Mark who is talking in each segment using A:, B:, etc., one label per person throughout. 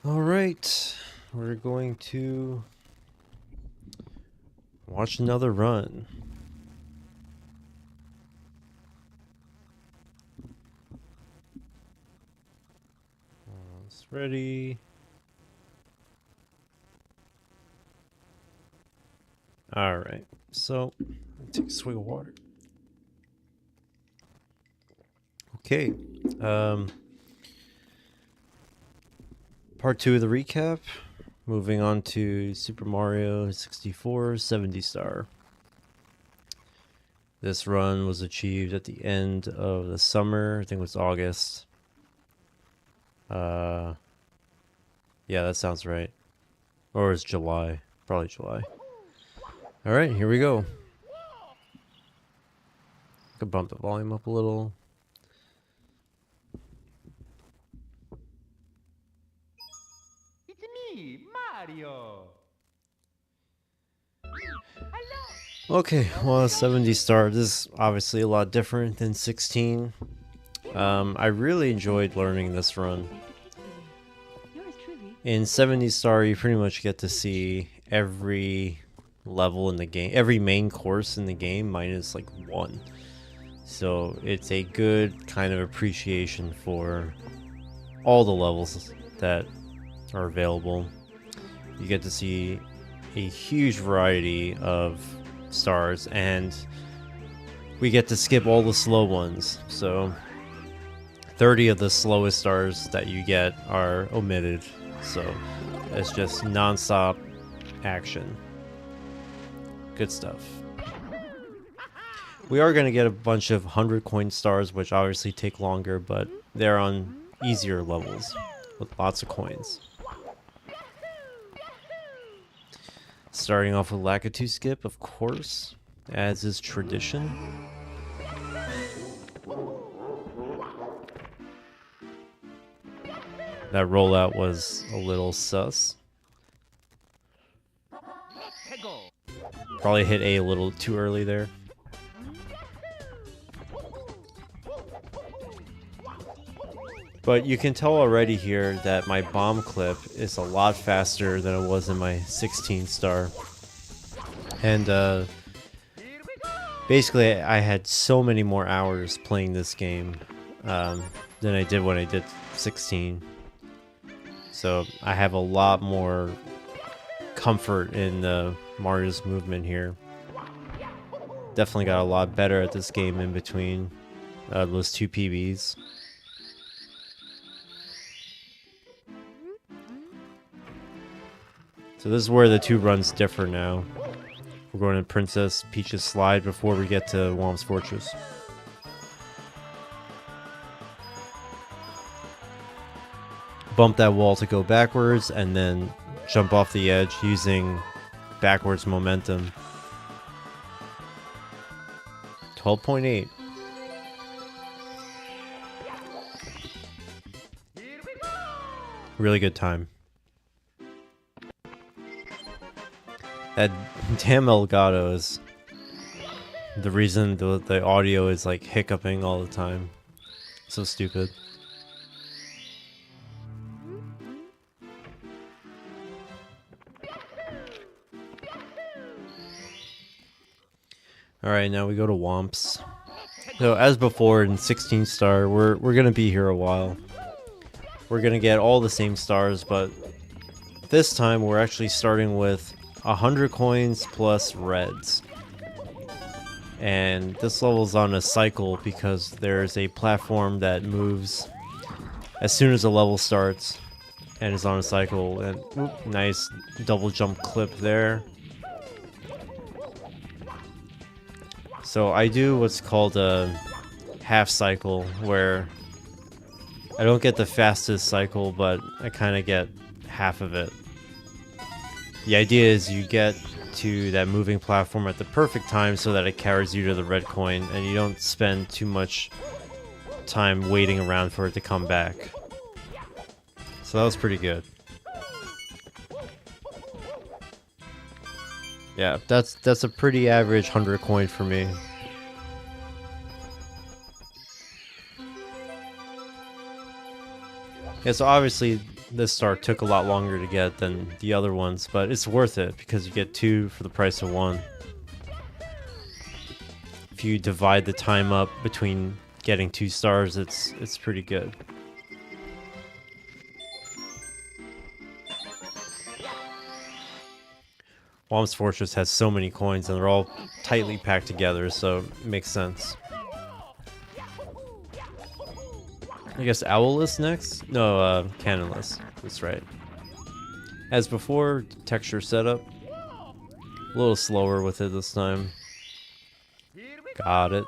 A: All right, we're going to watch another run. It's ready. All right, so take a swig of water. Okay, part 2 of the recap. Moving on to Super Mario 64 70 star. This run was achieved at the end of the summer. I think it was August. Yeah, that sounds right. Or it's July. Probably July. All right, here we go. Could bump the volume up a little.
B: It's me, Mario.
A: Okay, well, 70 star. This is obviously a lot different than 16. I really enjoyed learning this run. In 70 star, you pretty much get to see every level in the game, every main course in the game, minus like one. So it's a good kind of appreciation for all the levels that are available. You get to see a huge variety of stars, and we get to skip all the slow ones. So 30 of the slowest stars that you get are omitted. So it's just non-stop action. Good stuff. We are going to get a bunch of 100 coin stars, which obviously take longer, but they're on easier levels with lots of coins. Starting off with Lakitu skip, of course, as is tradition. That rollout was a little sus. Probably hit A a little too early there. But you can tell already here that my bomb clip is a lot faster than it was in my 16 star. And basically I had so many more hours playing this game than I did when I did 16. So I have a lot more comfort in Mario's movement here. Definitely got a lot better at this game in between those two PBs. So this is where the two runs differ now. We're going to Princess Peach's Slide before we get to Whomp's Fortress. Bump that wall to go backwards, and then jump off the edge using backwards momentum. 12.8. Really good time. That damn Elgato is the reason the audio is like hiccuping all the time. So stupid. Alright, now we go to Whomp's. So as before in 16 star, we're gonna be here a while. We're gonna get all the same stars, but this time we're actually starting with 100 coins plus reds. And this level's on a cycle because there's a platform that moves as soon as the level starts and is on a cycle. And whoop, nice double jump clip there. So I do what's called a half cycle, where I don't get the fastest cycle, but I kind of get half of it. The idea is you get to that moving platform at the perfect time so that it carries you to the red coin, and you don't spend too much time waiting around for it to come back. So that was pretty good. Yeah, that's a pretty average 100 coin for me. Yeah, so obviously this star took a lot longer to get than the other ones, but it's worth it because you get 2 for the price of 1. If you divide the time up between getting 2 stars, it's pretty good. Whomp's Fortress has so many coins and they're all tightly packed together, so it makes sense. I guess Owlless next? No, Cannonless. That's right. As before, texture setup. A little slower with it this time. Got it.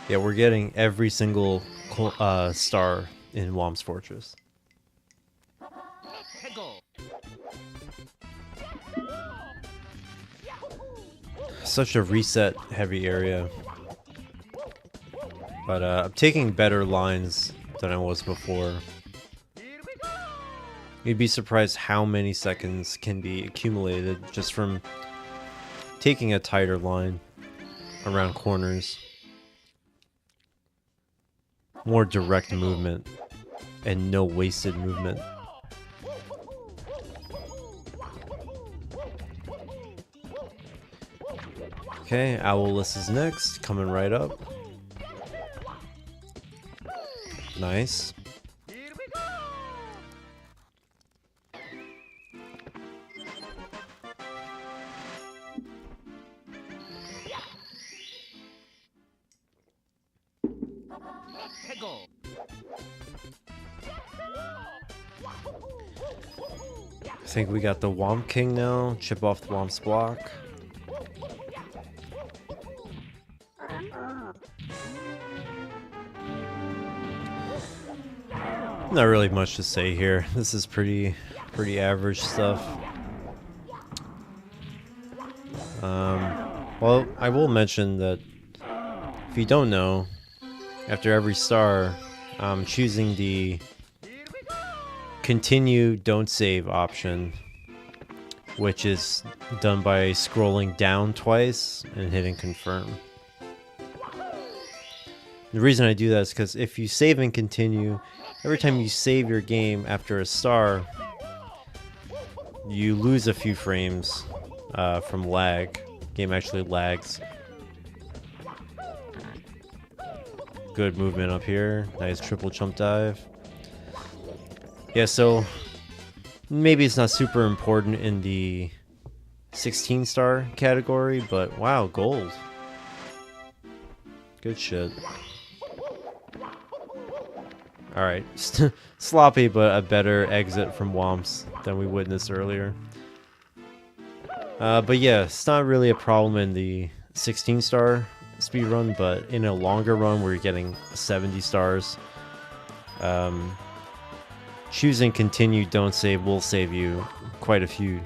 A: Yeah, we're getting every single star in Whomp's Fortress. Such a reset heavy area. But I'm taking better lines than I was before. You'd be surprised how many seconds can be accumulated just from taking a tighter line around corners. More direct movement and no wasted movement. Okay, Owlless is next, coming right up. Nice. I think we got the Whomp King now. Chip off the Whomp's block. Not really much to say here. This is pretty average stuff. Well, I will mention that if you don't know, after every star, I'm choosing the continue don't save option, which is done by scrolling down twice and hitting confirm. The reason I do that is because if you save and continue, every time you save your game after a star, you lose a few frames from lag. Game actually lags. Good movement up here. Nice triple jump dive. Yeah, so maybe it's not super important in the 16 star category, but wow, gold. Good shit. Alright, sloppy, but a better exit from Whomps than we witnessed earlier. But yeah, it's not really a problem in the 16 star speedrun, but in a longer run where you're getting 70 stars, choosing continue don't save will save you quite a few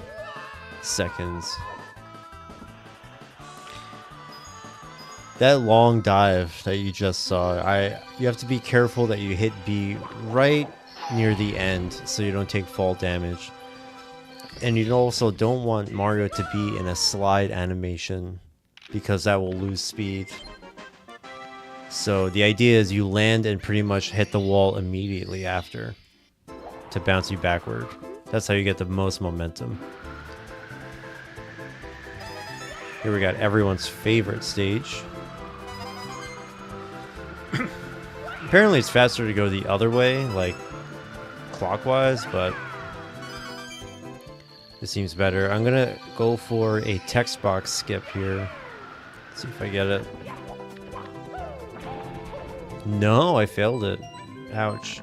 A: seconds. That long dive that you just saw, you have to be careful that you hit B right near the end so you don't take fall damage. And you also don't want Mario to be in a slide animation because that will lose speed. So the idea is you land and pretty much hit the wall immediately after to bounce you backward. That's how you get the most momentum. Here we got everyone's favorite stage. Apparently it's faster to go the other way, like clockwise, but it seems better. I'm gonna go for a text box skip here. See if I get it. No, I failed it. Ouch.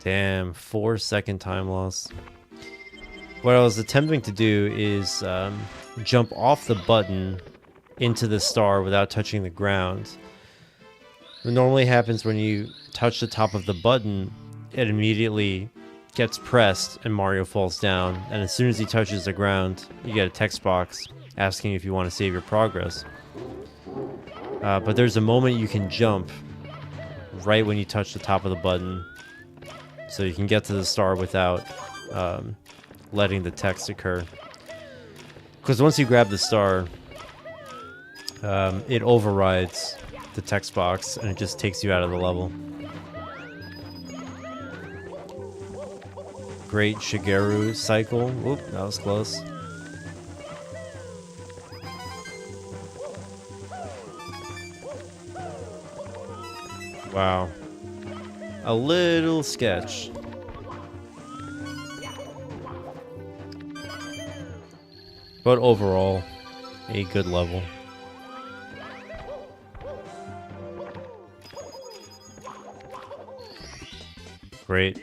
A: Damn, 4-second time loss. What I was attempting to do is jump off the button into the star without touching the ground. What normally happens when you touch the top of the button, it immediately gets pressed and Mario falls down, and as soon as he touches the ground, you get a text box asking if you want to save your progress. But there's a moment you can jump right when you touch the top of the button, so you can get to the star without letting the text occur. Because once you grab the star, it overrides the text box and it just takes you out of the level. Great Shigeru cycle. Oop, that was close. Wow. A little sketch. But overall, a good level. Great.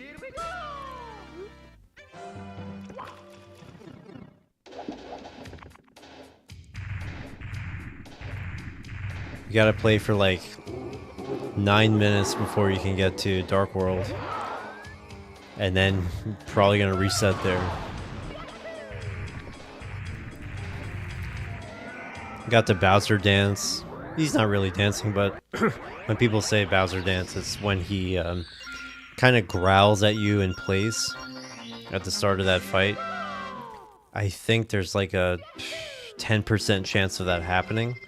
A: You gotta play for like 9 minutes before you can get to Dark World. And then probably gonna reset there. Got the Bowser dance. He's not really dancing, but when people say Bowser dance, it's when he kind of growls at you in place at the start of that fight. I think there's like a 10% chance of that happening.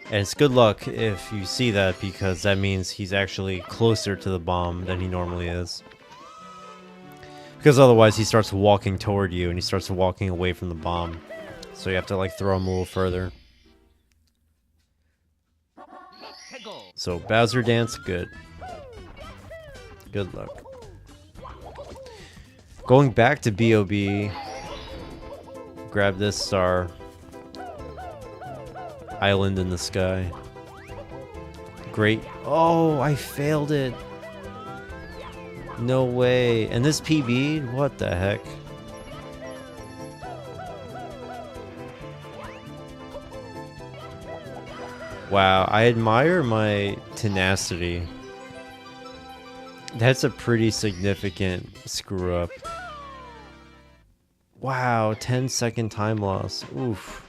A: And it's good luck if you see that, because that means he's actually closer to the bomb than he normally is. Because otherwise he starts walking toward you and he starts walking away from the bomb. So you have to like throw him a little further. So Bowser dance, good. Good luck. Going back to BOB. Grab this star. Island in the sky. Great. Oh, I failed it. No way. And this PB? What the heck? Wow, I admire my tenacity. That's a pretty significant screw up. Wow, 10-second time loss. Oof.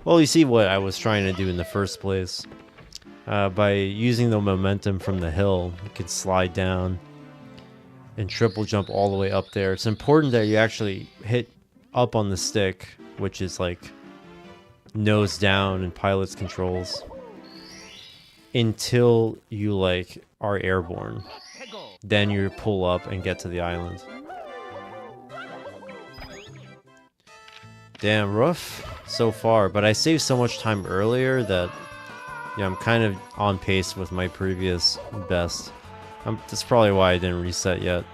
A: Well, you see what I was trying to do in the first place. By using the momentum from the hill, you could slide down and triple jump all the way up there. It's important that you actually hit up on the stick, which is like nose down in pilot's controls, until you like are airborne. Then you pull up and get to the island. Damn, rough so far, but I saved so much time earlier that yeah, I'm kind of on pace with my previous best. That's probably why I didn't reset yet.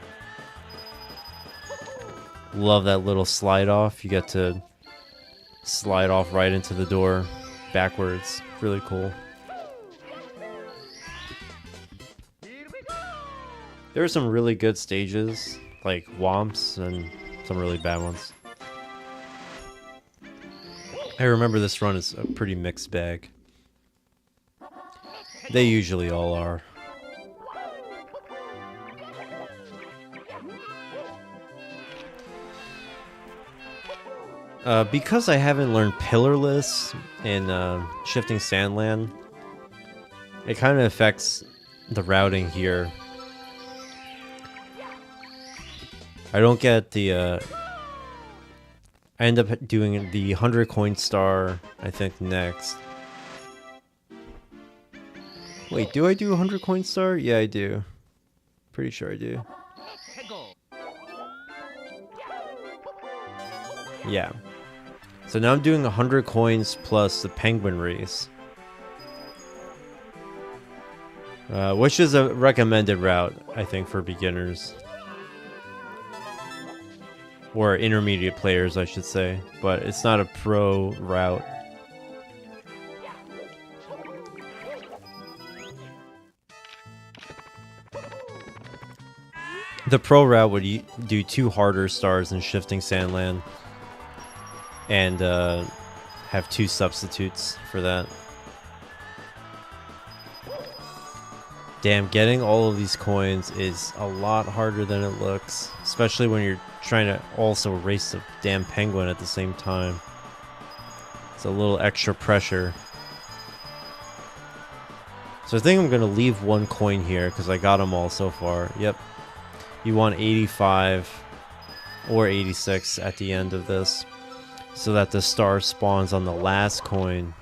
A: Love that little slide off. You get to slide off right into the door backwards. Really cool. There are some really good stages, like Womps, and some really bad ones. I remember this run is a pretty mixed bag. They usually all are. Because I haven't learned Pillarless in Shifting Sandland, it kind of affects the routing here. I don't get the... I end up doing the 100 coin star, I think, next. Wait, do I do 100 coin star? Yeah, I do. Pretty sure I do. Yeah. So now I'm doing 100 coins plus the penguin race. Which is a recommended route, I think, for beginners. Or intermediate players, I should say. But it's not a pro route. The pro route would do 2 harder stars in Shifting Sandland. And have 2 substitutes for that. Damn, getting all of these coins is a lot harder than it looks. Especially when you're trying to also race the damn penguin at the same time. It's a little extra pressure. So I think I'm going to leave 1 coin here because I got them all so far. Yep. You want 85 or 86 at the end of this. so that the star spawns on the last coin.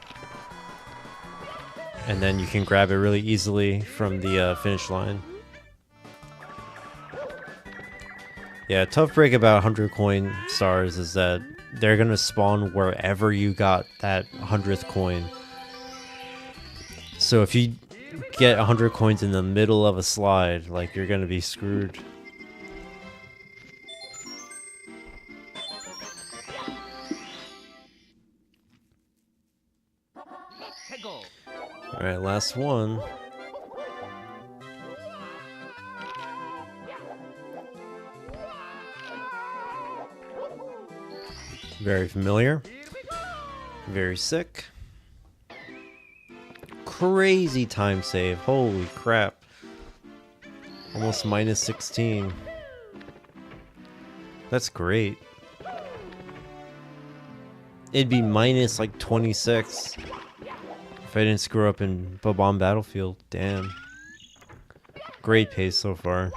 A: And then you can grab it really easily from the finish line. Yeah, tough break about 100 coin stars is that they're gonna spawn wherever you got that 100th coin. So if you get 100 coins in the middle of a slide, like, you're gonna be screwed. Alright, last one. Very familiar. Very sick. Crazy time save. Holy crap. Almost minus 16. That's great. It'd be minus like 26 if I didn't screw up in Bob-omb Battlefield. Damn. Great pace so far.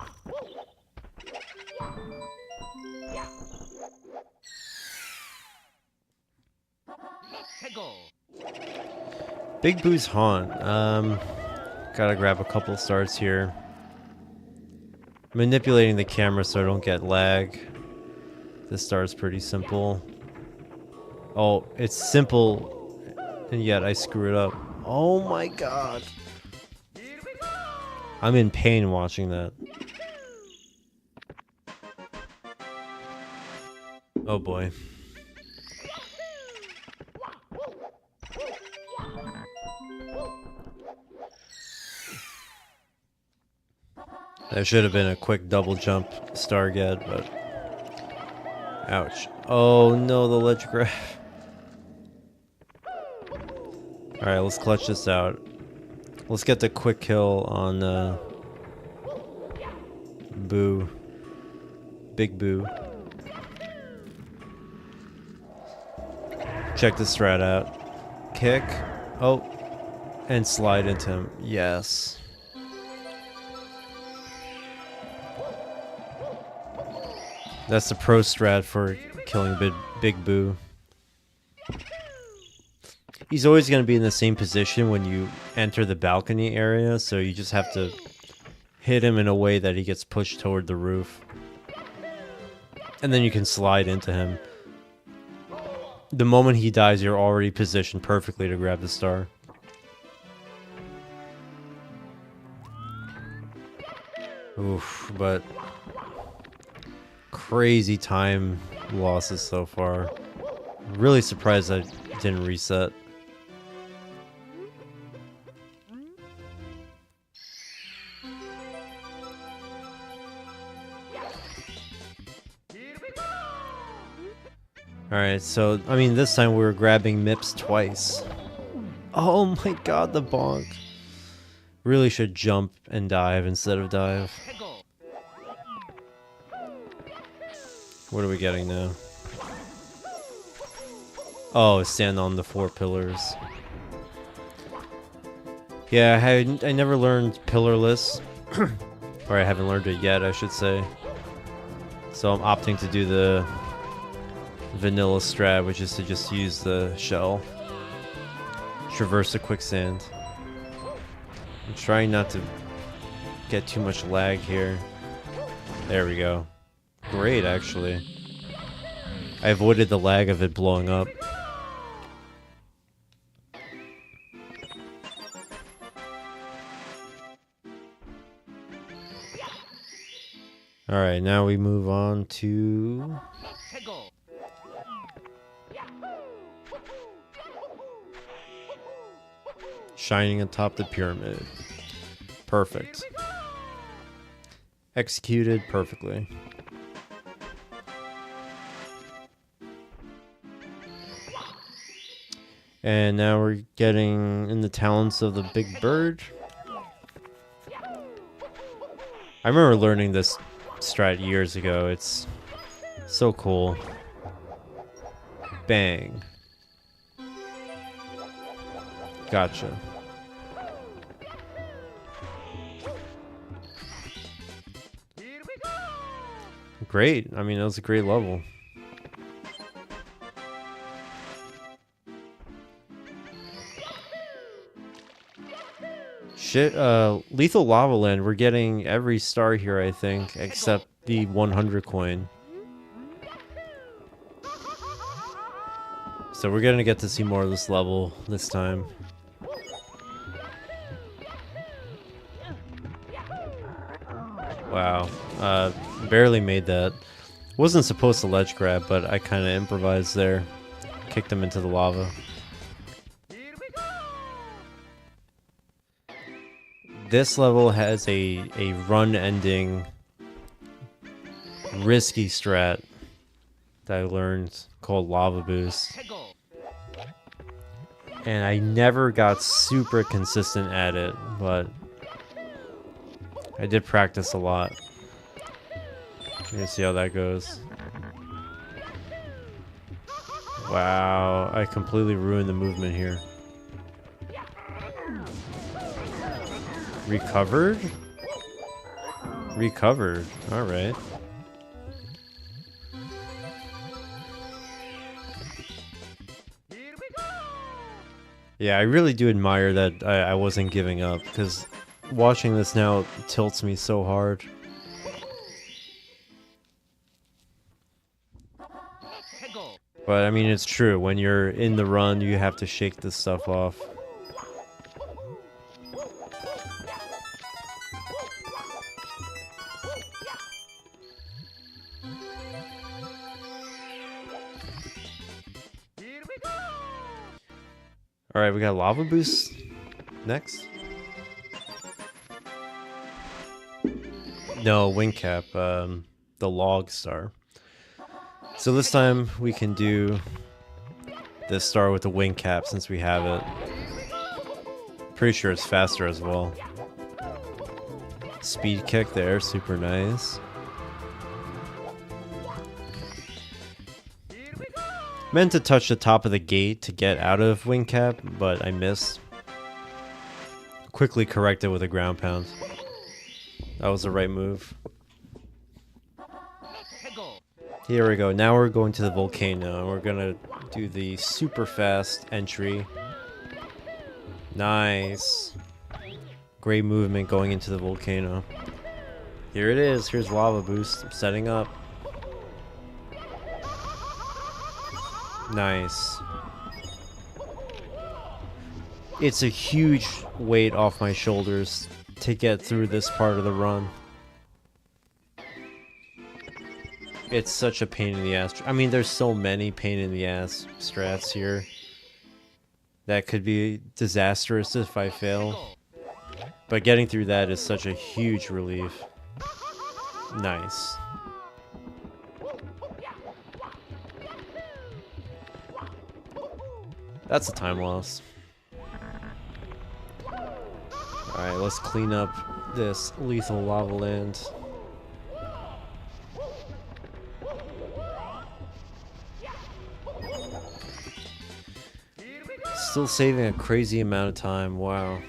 A: Big Boo's Haunt. Gotta grab a couple stars here. Manipulating the camera so I don't get lag. This star is pretty simple. Oh, it's simple, and yet I screw it up. Oh my god. I'm in pain watching that. Oh boy. That should have been a quick double jump star get, but... Ouch. Oh no, the ledge grab. Alright, let's clutch this out. Let's get the quick kill on Boo. Big Boo. Check the strat out. Kick. Oh. And slide into him. Yes. That's the pro strat for killing Big Boo. He's always going to be in the same position when you enter the balcony area, so you just have to hit him in a way that he gets pushed toward the roof. And then you can slide into him. The moment he dies, you're already positioned perfectly to grab the star. Oof, but... crazy time losses so far. Really surprised I didn't reset. Alright, so, I mean, this time we were grabbing MIPS twice. Oh my god, the bonk. Really should jump and dive instead of dive. What are we getting now? Oh, stand on the 4 pillars. Yeah, I never learned pillarless. Or I haven't learned it yet, I should say. So I'm opting to do the vanilla strat, which is to just use the shell. Traverse the quicksand. I'm trying not to get too much lag here. There we go. Great, actually. I avoided the lag of it blowing up. Alright, now we move on to... shining atop the pyramid. Perfect. Executed perfectly. And now we're getting in the talents of the big bird. I remember learning this strat years ago. It's so cool. Bang. Gotcha. Great. I mean, that was a great level. Shit, Lethal Lava Land, we're getting every star here, I think, except the 100 coin. So we're gonna get to see more of this level this time. Wow, barely made that. Wasn't supposed to ledge grab, but I kind of improvised there. Kicked him into the lava. This level has a run-ending risky strat that I learned called Lava Boost. And I never got super consistent at it, but I did practice a lot. Let's see how that goes. Wow, I completely ruined the movement here. Recovered? Recovered. Alright. Yeah, I really do admire that I wasn't giving up, because watching this now tilts me so hard. But I mean, it's true. When you're in the run, you have to shake this stuff off. Alright, we got Lava Boost next. No, Wing Cap, the log star. So this time we can do this star with the wing cap since we have it. Pretty sure it's faster as well. Speed kick there, super nice. Meant to touch the top of the gate to get out of wing cap, but I missed. Quickly corrected with a ground pound. That was the right move. Here we go. Now we're going to the volcano, and we're gonna do the super fast entry. Nice. Great movement going into the volcano. Here it is. Here's Lava Boost. I'm setting up. Nice. It's a huge weight off my shoulders to get through this part of the run. It's such a pain in the ass. I mean, there's so many pain in the ass strats here that could be disastrous if I fail. But getting through that is such a huge relief. Nice. That's a time loss. Alright, let's clean up this lethal lava land. Still saving a crazy amount of time, wow.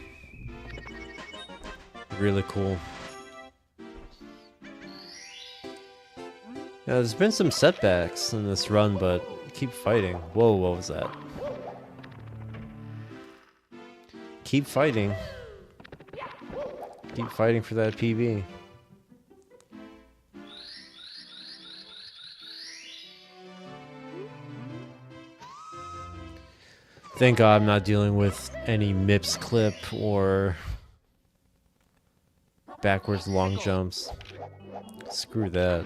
A: Really cool. Yeah, there's been some setbacks in this run, but keep fighting. Whoa, what was that? Keep fighting. Keep fighting for that PB. Thank God I'm not dealing with any MIPS clip or backwards long jumps. Screw that.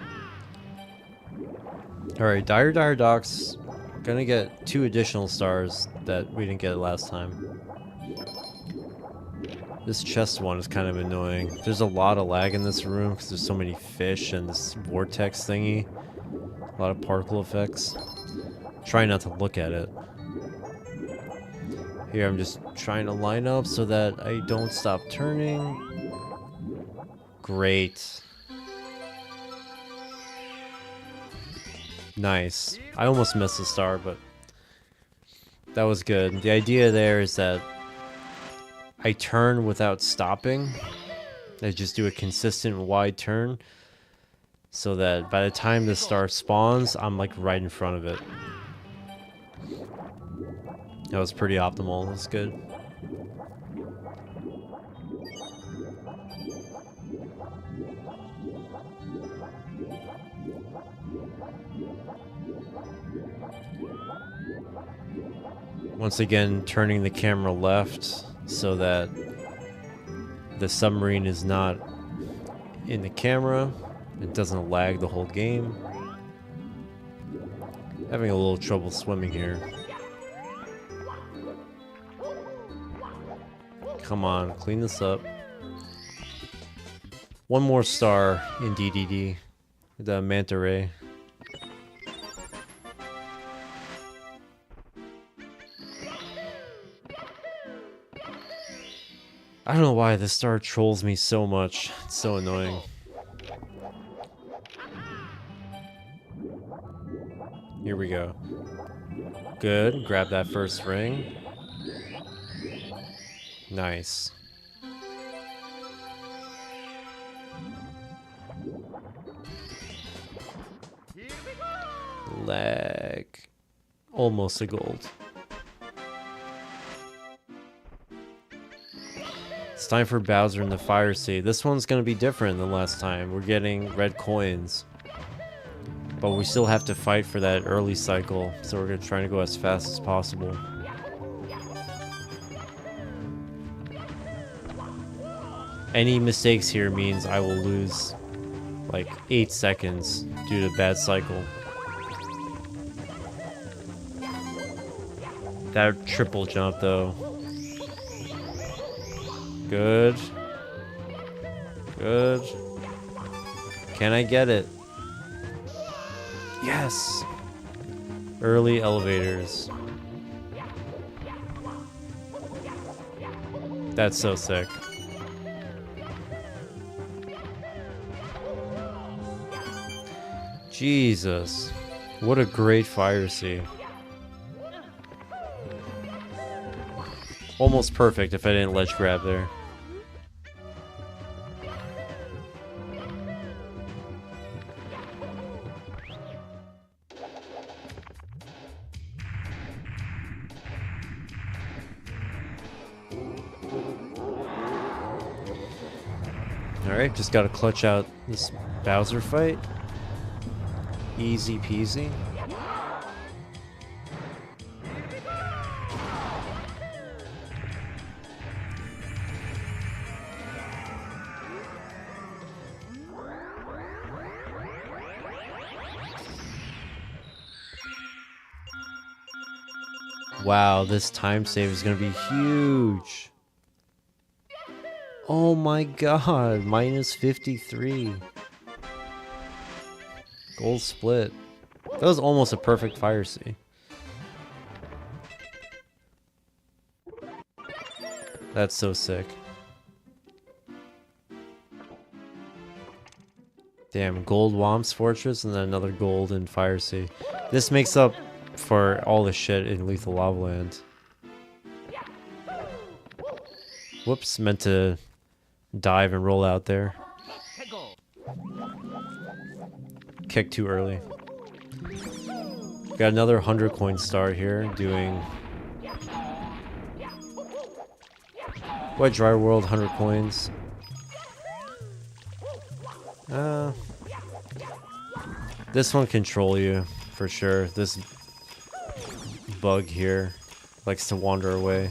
A: Alright, Dire Docks. Gonna get 2 additional stars that we didn't get last time. This chest one is kind of annoying. There's a lot of lag in this room because there's so many fish and this vortex thingy. A lot of particle effects. Try not to look at it. Here I'm just trying to line up so that I don't stop turning. Great. Nice. I almost missed the star, but that was good. The idea there is that I turn without stopping. I just do a consistent wide turn so that by the time the star spawns, I'm like right in front of it. That was pretty optimal. That's good. Once again, turning the camera left so that the submarine is not in the camera. It doesn't lag the whole game. Having a little trouble swimming here. Come on, clean this up. One more star in DDD. The manta ray. I don't know why this star trolls me so much. It's so annoying. Here we go. Good. Grab that first ring. Nice. Lag. Almost a gold. It's time for Bowser in the Fire Sea. This one's gonna be different than last time. We're getting red coins. But we still have to fight for that early cycle, so we're gonna try to go as fast as possible. Any mistakes here means I will lose like 8 seconds due to bad cycle. That triple jump though. Good. Good. Can I get it? Yes! Early elevators. That's so sick. Jesus. What a great fire sea. Almost perfect if I didn't ledge grab there. Alright, just gotta clutch out this Bowser fight. Easy peasy. Wow, this time save is gonna be huge. Oh my god, minus 53. Gold split. That was almost a perfect fire sea. That's so sick. Damn, gold Whomp's Fortress and then another gold in Fire Sea. This makes up for all the shit in Lethal Lava Land. Whoops, meant to dive and roll out there. Kick too early. Got another 100 coin start here, doing Wet Dry World 100 coins. This one control you for sure. This bug here likes to wander away.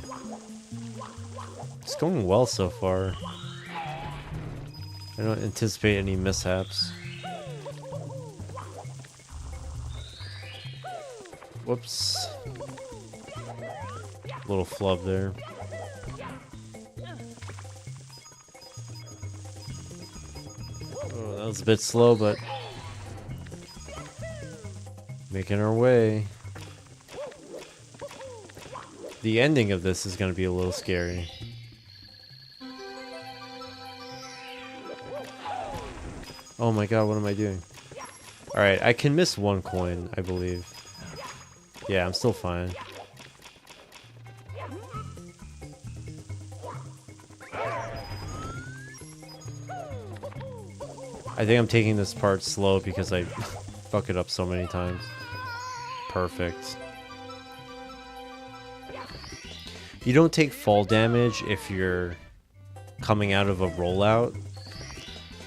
A: It's going well so far. I don't anticipate any mishaps. Whoops. Little flub there. Oh, that was a bit slow, but making our way. The ending of this is going to be a little scary. Oh my god, what am I doing? Alright, I can miss one coin, I believe. Yeah, I'm still fine. I think I'm taking this part slow because I fuck it up so many times. Perfect. You don't take fall damage if you're coming out of a rollout.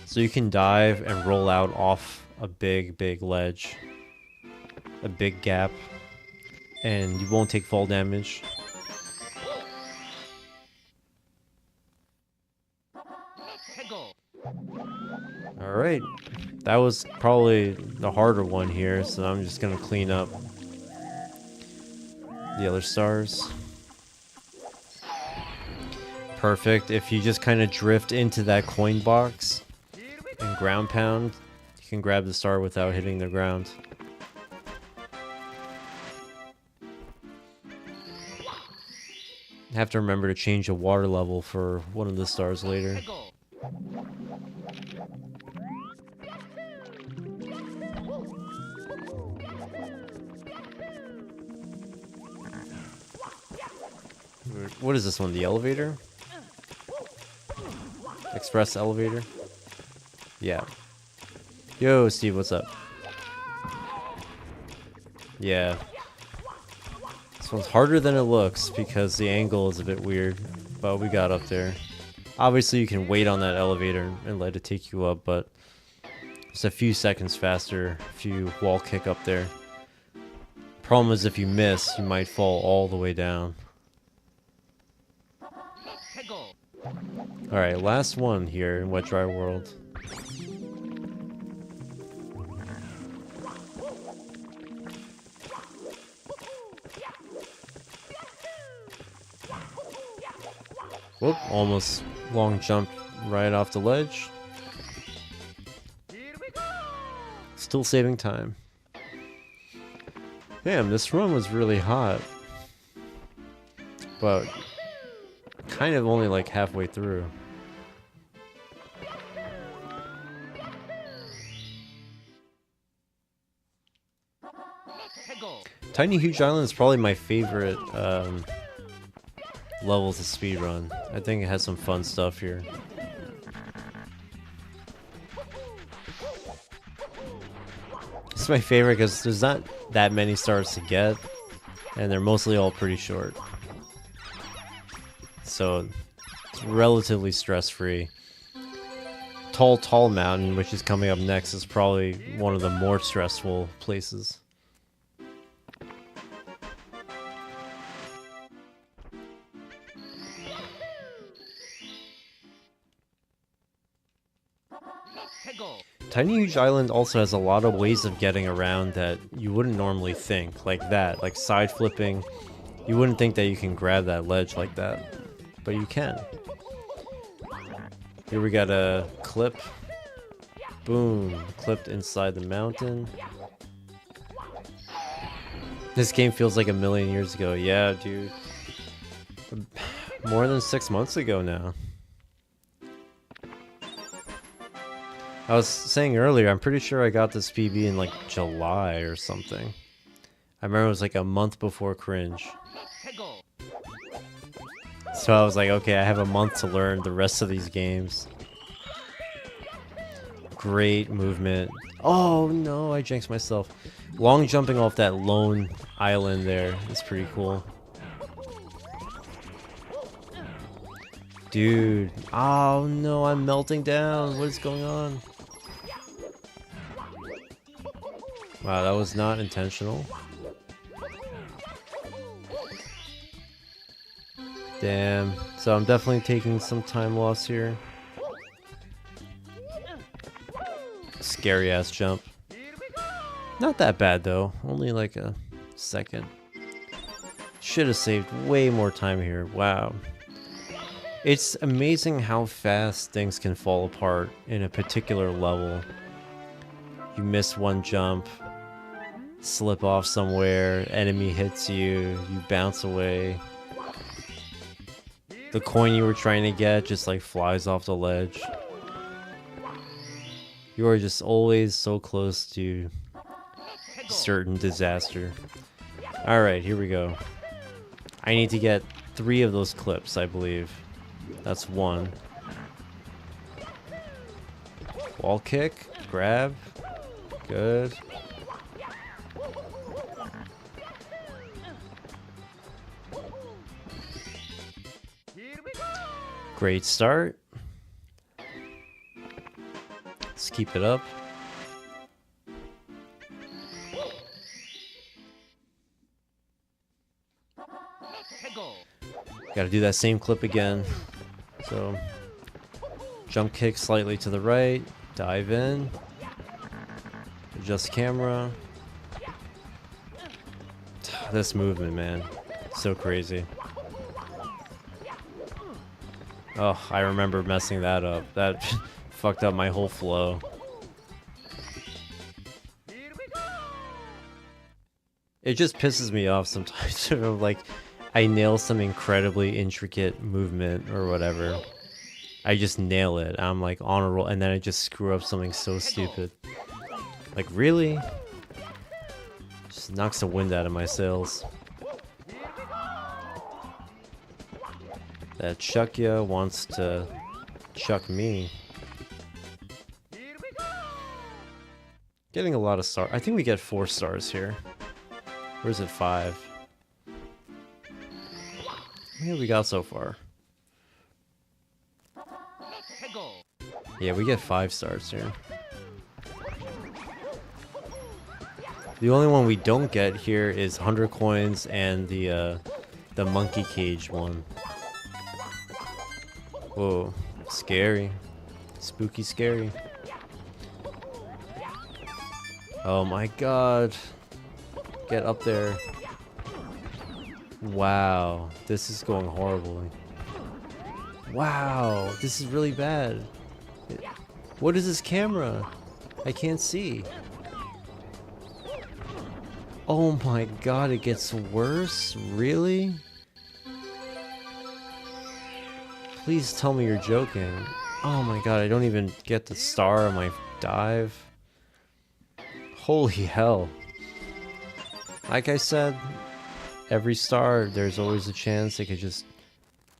A: So you can dive and roll out off a big ledge, a big gap, and you won't take fall damage. Alright, that was probably the harder one here, so I'm just gonna clean up the other stars. Perfect. If you just kind of drift into that coin box and ground pound, you can grab the star without hitting the ground. Have to remember to change the water level for one of the stars later. What is this one? The elevator? Express elevator? Yeah. Yo, Steve, what's up? Yeah. This one's harder than it looks because the angle is a bit weird, but we got up there. Obviously, you can wait on that elevator and let it take you up, but it's a few seconds faster if you wall kick up there. Problem is, if you miss, you might fall all the way down. Alright, last one here in Wet Dry World. Whoop, almost long jump right off the ledge. Still saving time. Damn, this run was really hot. But kind of only like halfway through. Tiny Huge Island is probably my favorite levels of speedrun. I think it has some fun stuff here. It's my favorite because there's not that many stars to get, and they're mostly all pretty short. So it's relatively stress-free. Tall Mountain, which is coming up next, is probably one of the more stressful places. Tiny Huge Island also has a lot of ways of getting around that you wouldn't normally think, like that, like side flipping. You wouldn't think that you can grab that ledge like that, but you can. Here we got a clip. Boom, clipped inside the mountain. This game feels like a million years ago. Yeah, dude. More than 6 months ago now. I was saying earlier, I'm pretty sure I got this PB in like July or something. I remember it was like a month before Cringe. So I was like, okay, I have a month to learn the rest of these games. Great movement. Oh no, I jinxed myself. Long jumping off that lone island there is pretty cool. Dude. Oh no, I'm melting down. What is going on? Wow, that was not intentional. Damn. So I'm definitely taking some time loss here. Scary ass jump. Not that bad though. Only like a second. Should have saved way more time here. Wow. It's amazing how fast things can fall apart in a particular level. You miss one jump, slip off somewhere, enemy hits you, you bounce away. The coin you were trying to get just like flies off the ledge. You are just always so close to certain disaster. Alright, here we go. I need to get 3 of those clips, I believe. That's 1. Wall kick, grab. Good. Great start. Let's keep it up. Gotta do that same clip again. So, jump kick slightly to the right, dive in, adjust camera. This movement, man, so crazy. Oh, I remember messing that up. That fucked up my whole flow. It just pisses me off sometimes. Like, I nail some incredibly intricate movement or whatever. I just nail it. I'm like on a roll, and then I just screw up something so stupid. Like, really? Just knocks the wind out of my sails. That Chuckya wants to chuck me. Getting a lot of stars. I think we get 4 stars here. Or is it 5? What have we got so far? Yeah, we get 5 stars here. The only one we don't get here is 100 coins and the monkey cage one. Whoa, scary. Spooky scary. Oh my god. Get up there. Wow, this is going horribly. Wow, this is really bad. What is this camera? I can't see. Oh my god, it gets worse? Really? Please tell me you're joking. Oh my god, I don't even get the star on my dive. Holy hell. Like I said, every star, there's always a chance it could just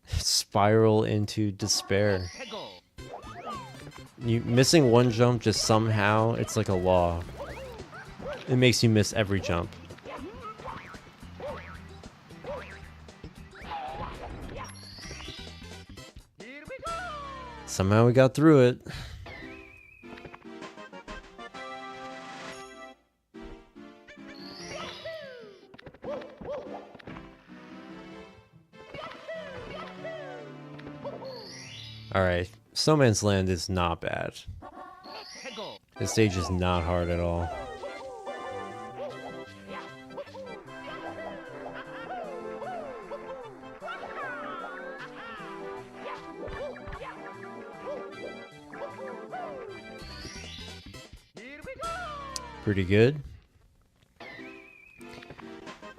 A: spiral into despair. You missing one jump just somehow, it's like a law. It makes you miss every jump. Somehow we got through it. Alright, Snowman's Land is not bad. This stage is not hard at all. Pretty good.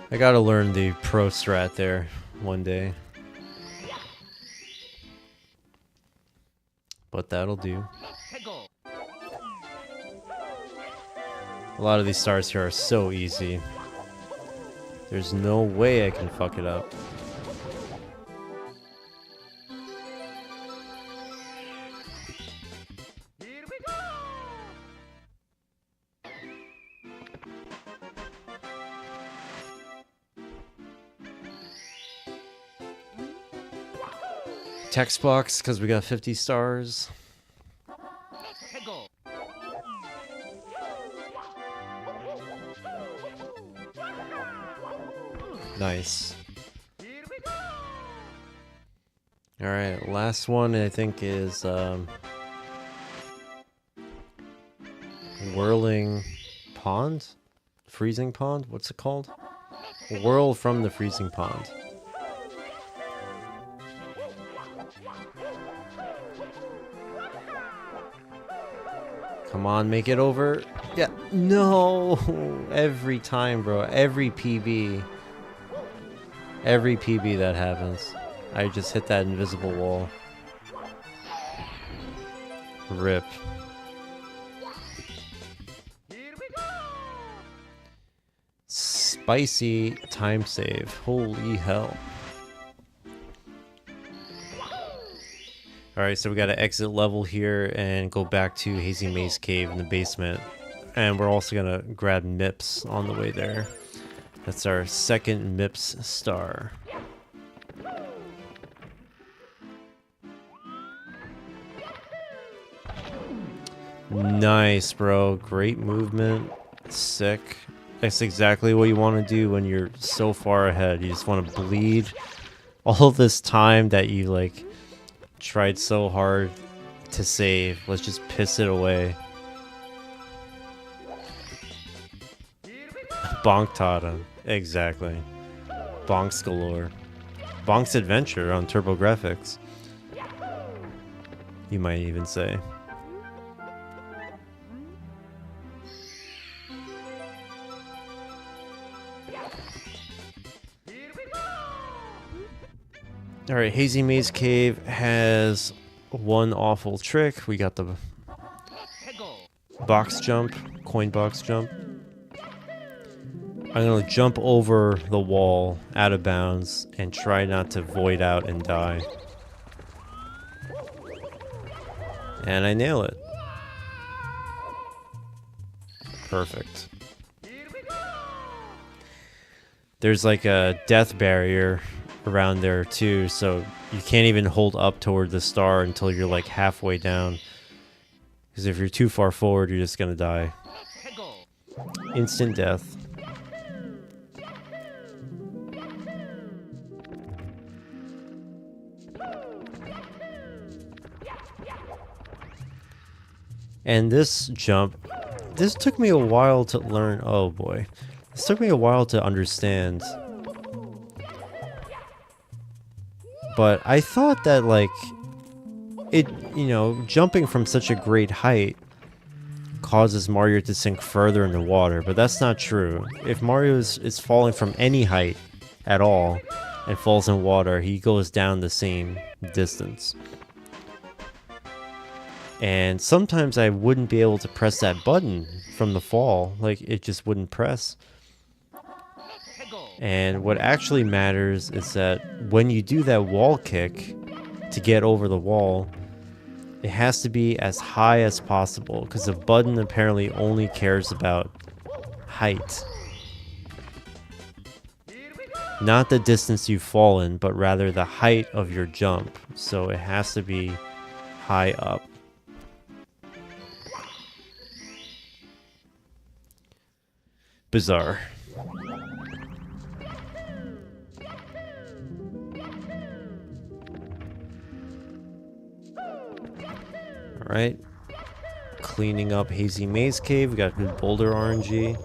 A: I gotta learn the pro strat there one day. But that'll do. A lot of these stars here are so easy. There's no way I can fuck it up. Text box, because we got 50 stars. Nice. Alright, last one I think is Whirling Pond? Freezing Pond? What's it called? Whirl from the Freezing Pond. Come on, make it over. Yeah, no! Every time, bro. Every PB. Every PB that happens. I just hit that invisible wall. Rip. Spicy time save. Holy hell. Alright, so we gotta exit level here and go back to Hazy Maze Cave in the basement. And we're also gonna grab MIPS on the way there. That's our second MIPS star. Nice, bro. Great movement. Sick. That's exactly what you want to do when you're so far ahead. You just want to bleed All this time that you like tried so hard to save, let's just piss it away. Bonk Tada. Exactly. Bonks galore. Bonk's Adventure on TurboGrafx. You might even say. Alright, Hazy Maze Cave has one awful trick. We got the box jump, coin box jump. I'm gonna jump over the wall out of bounds and try not to void out and die. And I nail it. Perfect. There's like a death barrier around there too, so you can't even hold up toward the star until you're like halfway down. Because if you're too far forward, you're just gonna die. Instant death. And this jump, this took me a while to learn. Oh boy. This took me a while to understand. But I thought that, like, it, you know, jumping from such a great height causes Mario to sink further in the water, but that's not true. If Mario is falling from any height at all and falls in water, he goes down the same distance. And sometimes I wouldn't be able to press that button from the fall, like it just wouldn't press. And what actually matters is that when you do that wall kick to get over the wall, it has to be as high as possible, because the button apparently only cares about height. Not the distance you've fallen, but rather the height of your jump. So it has to be high up. Bizarre. Alright. Cleaning up Hazy Maze Cave. We got good boulder RNG.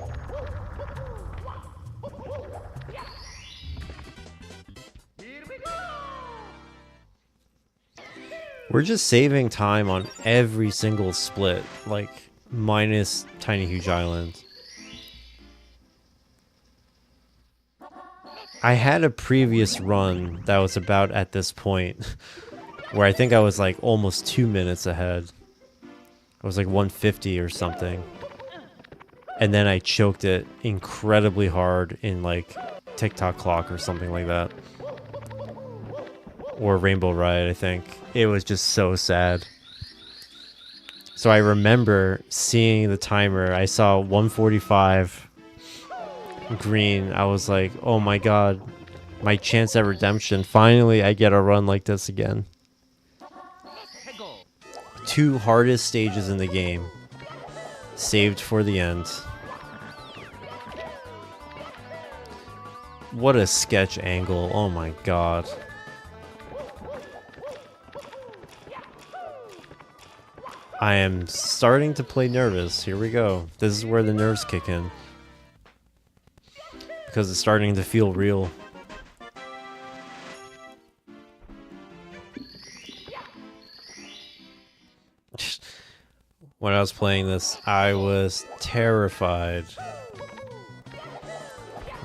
A: We're just saving time on every single split, like minus Tiny Huge Island. I had a previous run that was about at this point where I think I was like almost 2 minutes ahead. I was like 150 or something. And then I choked it incredibly hard in like TikTok Clock or something like that. Or Rainbow Ride, I think. It was just so sad. So I remember seeing the timer. I saw 145 green. I was like, oh my god, my chance at redemption. Finally, I get a run like this again. 2 hardest stages in the game. Saved for the end. What a sketch angle. Oh my god. I am starting to play nervous. Here we go. This is where the nerves kick in. Because it's starting to feel real. When I was playing this, I was terrified.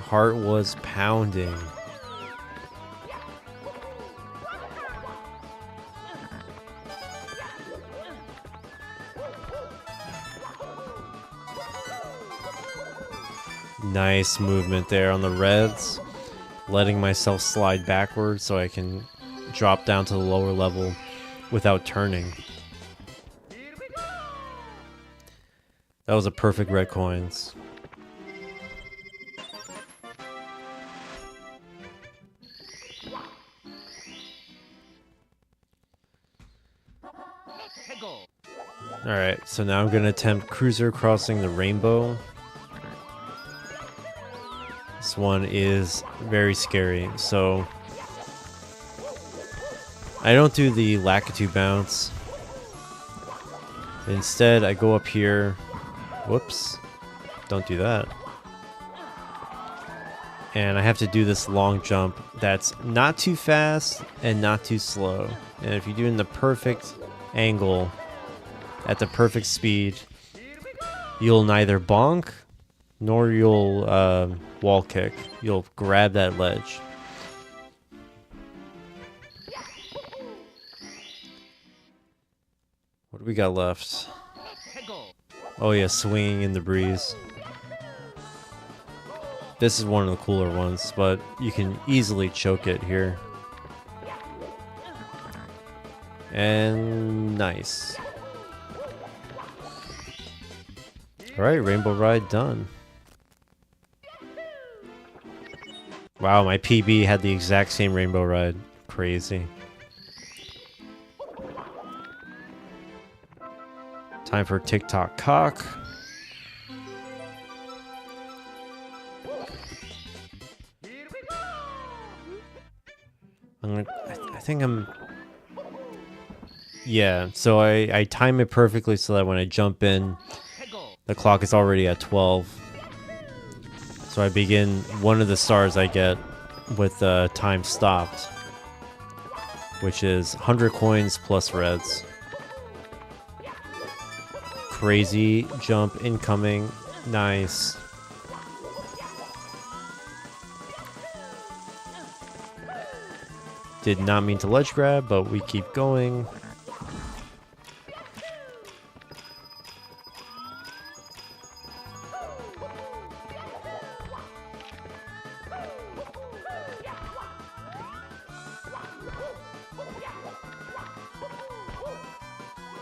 A: Heart was pounding. Nice movement there on the reds. Letting myself slide backwards so I can drop down to the lower level without turning. That was a perfect red coins. Alright, so now I'm going to attempt Cruiser crossing the rainbow. This one is very scary. So I don't do the Lakitu bounce. Instead, I go up here. Whoops. Don't do that. And I have to do this long jump that's not too fast and not too slow. And if you do it in the perfect angle, at the perfect speed, you'll neither bonk nor you'll wall kick. You'll grab that ledge. What do we got left? Oh yeah, swinging in the breeze. This is one of the cooler ones, but you can easily choke it here. And nice. Alright, Rainbow Ride done. Wow, my PB had the exact same Rainbow Ride. Crazy. Time for TikTok cock. I think I'm... Yeah, so I time it perfectly so that when I jump in, the clock is already at 12. So I begin one of the stars I get with time stopped, which is 100 coins plus reds. Crazy jump incoming. Nice. Did not mean to ledge grab, but we keep going.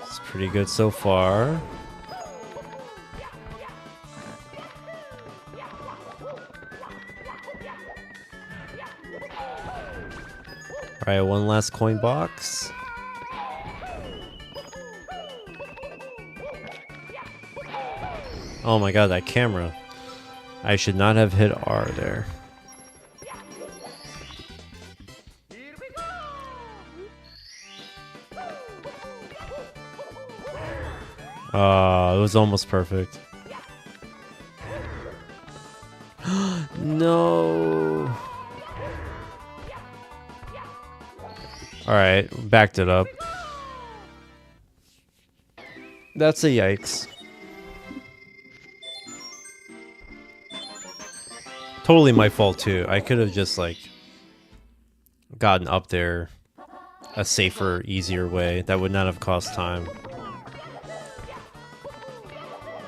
A: It's pretty good so far. Alright, one last coin box. Oh my god, that camera. I should not have hit R there. It was almost perfect. No. Alright, backed it up. That's a yikes. Totally my fault too. I could have just like gotten up there a safer, easier way. That would not have cost time.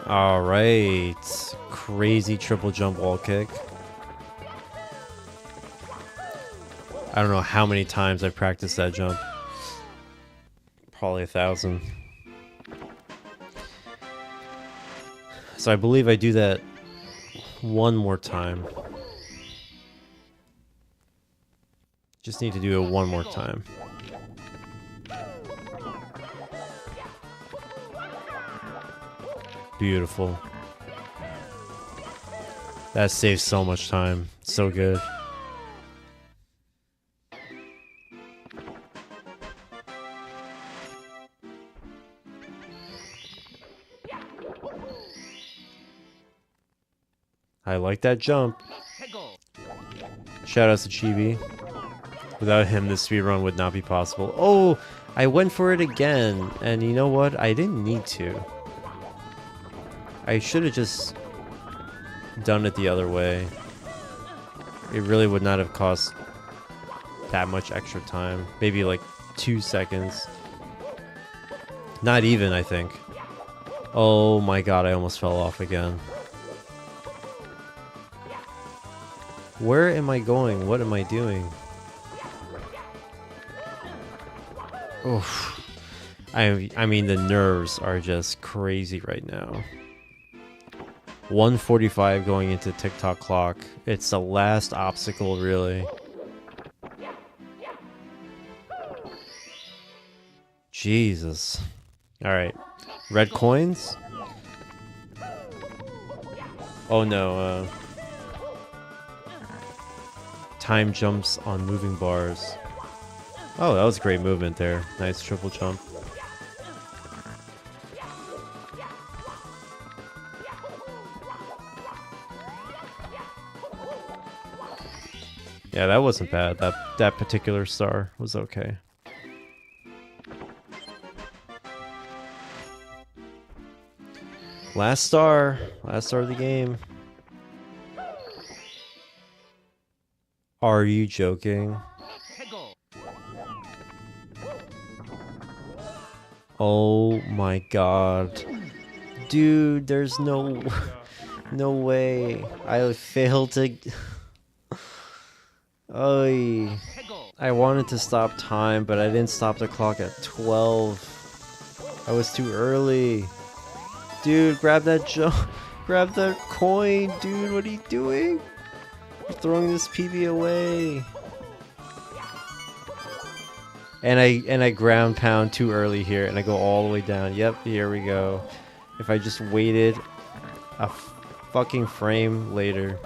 A: Alright. Crazy triple jump wall kick. I don't know how many times I've practiced that jump. Probably 1,000. So I believe I do that one more time. Just need to do it one more time. Beautiful. That saves so much time. So good. I like that jump. Shout out to Chibi. Without him, this speedrun would not be possible. Oh, I went for it again. And you know what? I didn't need to. I should have just done it the other way. It really would not have cost that much extra time. Maybe like 2 seconds. Not even, I think. Oh my god, I almost fell off again. Where am I going? What am I doing? Oof. I mean, the nerves are just crazy right now. 1:45 going into TikTok clock. It's the last obstacle, really. Jesus. Alright. Red coins? Oh no, time jumps on moving bars. Oh, that was great movement there. Nice triple jump. Yeah, that wasn't bad. That particular star was okay. Last star of the game. Are you joking? Oh my god. Dude, there's no way. I failed to Oy. I wanted to stop time, but I didn't stop the clock at 12. I was too early. Dude, grab that jump. Grab that coin, dude. What are you doing? You're throwing this PB away. And I ground pound too early here, and I go all the way down. Yep, here we go. If I just waited a fucking frame later.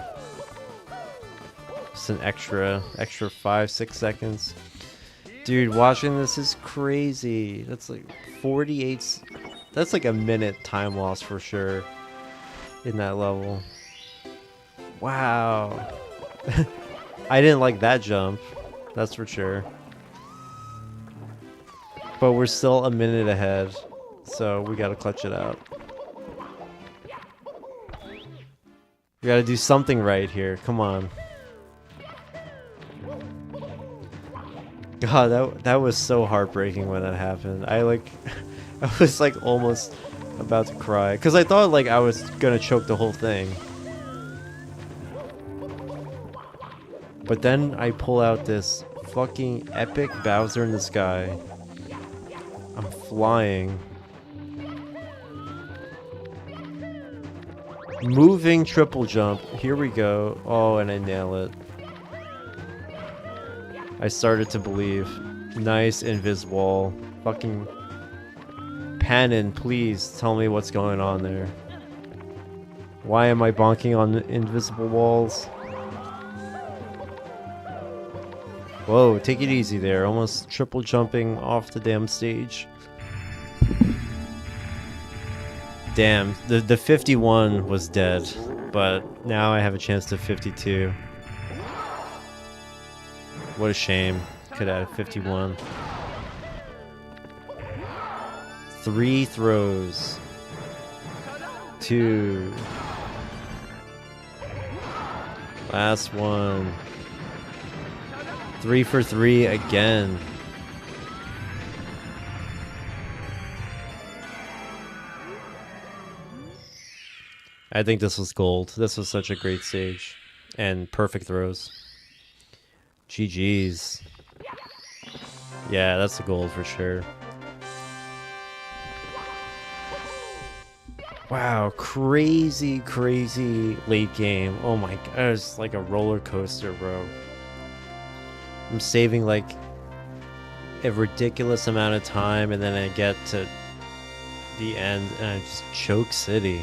A: Just an extra 5-6 seconds. Dude, watching this is crazy. That's like 48. That's like a minute time loss for sure in that level. Wow. I didn't like that jump. That's for sure. But we're still a minute ahead. So we gotta clutch it out. We gotta do something right here. Come on. God, that was so heartbreaking when that happened. I was like almost about to cry because I thought like I was gonna choke the whole thing. But then I pull out this fucking epic Bowser in the sky. I'm flying. Moving triple jump. Here we go. Oh, and I nail it. I started to believe. Nice invis wall. Fucking Panin, please tell me what's going on there. Why am I bonking on invisible walls? Whoa, take it easy there. Almost triple jumping off the damn stage. Damn, the 51 was dead, but now I have a chance to 52. What a shame. Could have 51. 3 throws. 2. Last one. 3 for 3 again. I think this was gold. This was such a great stage. And perfect throws. GG's. Yeah, that's a gold for sure. Wow, crazy late game. Oh my god, it's like a roller coaster, bro. I'm saving like a ridiculous amount of time, and then I get to the end and I just choke City.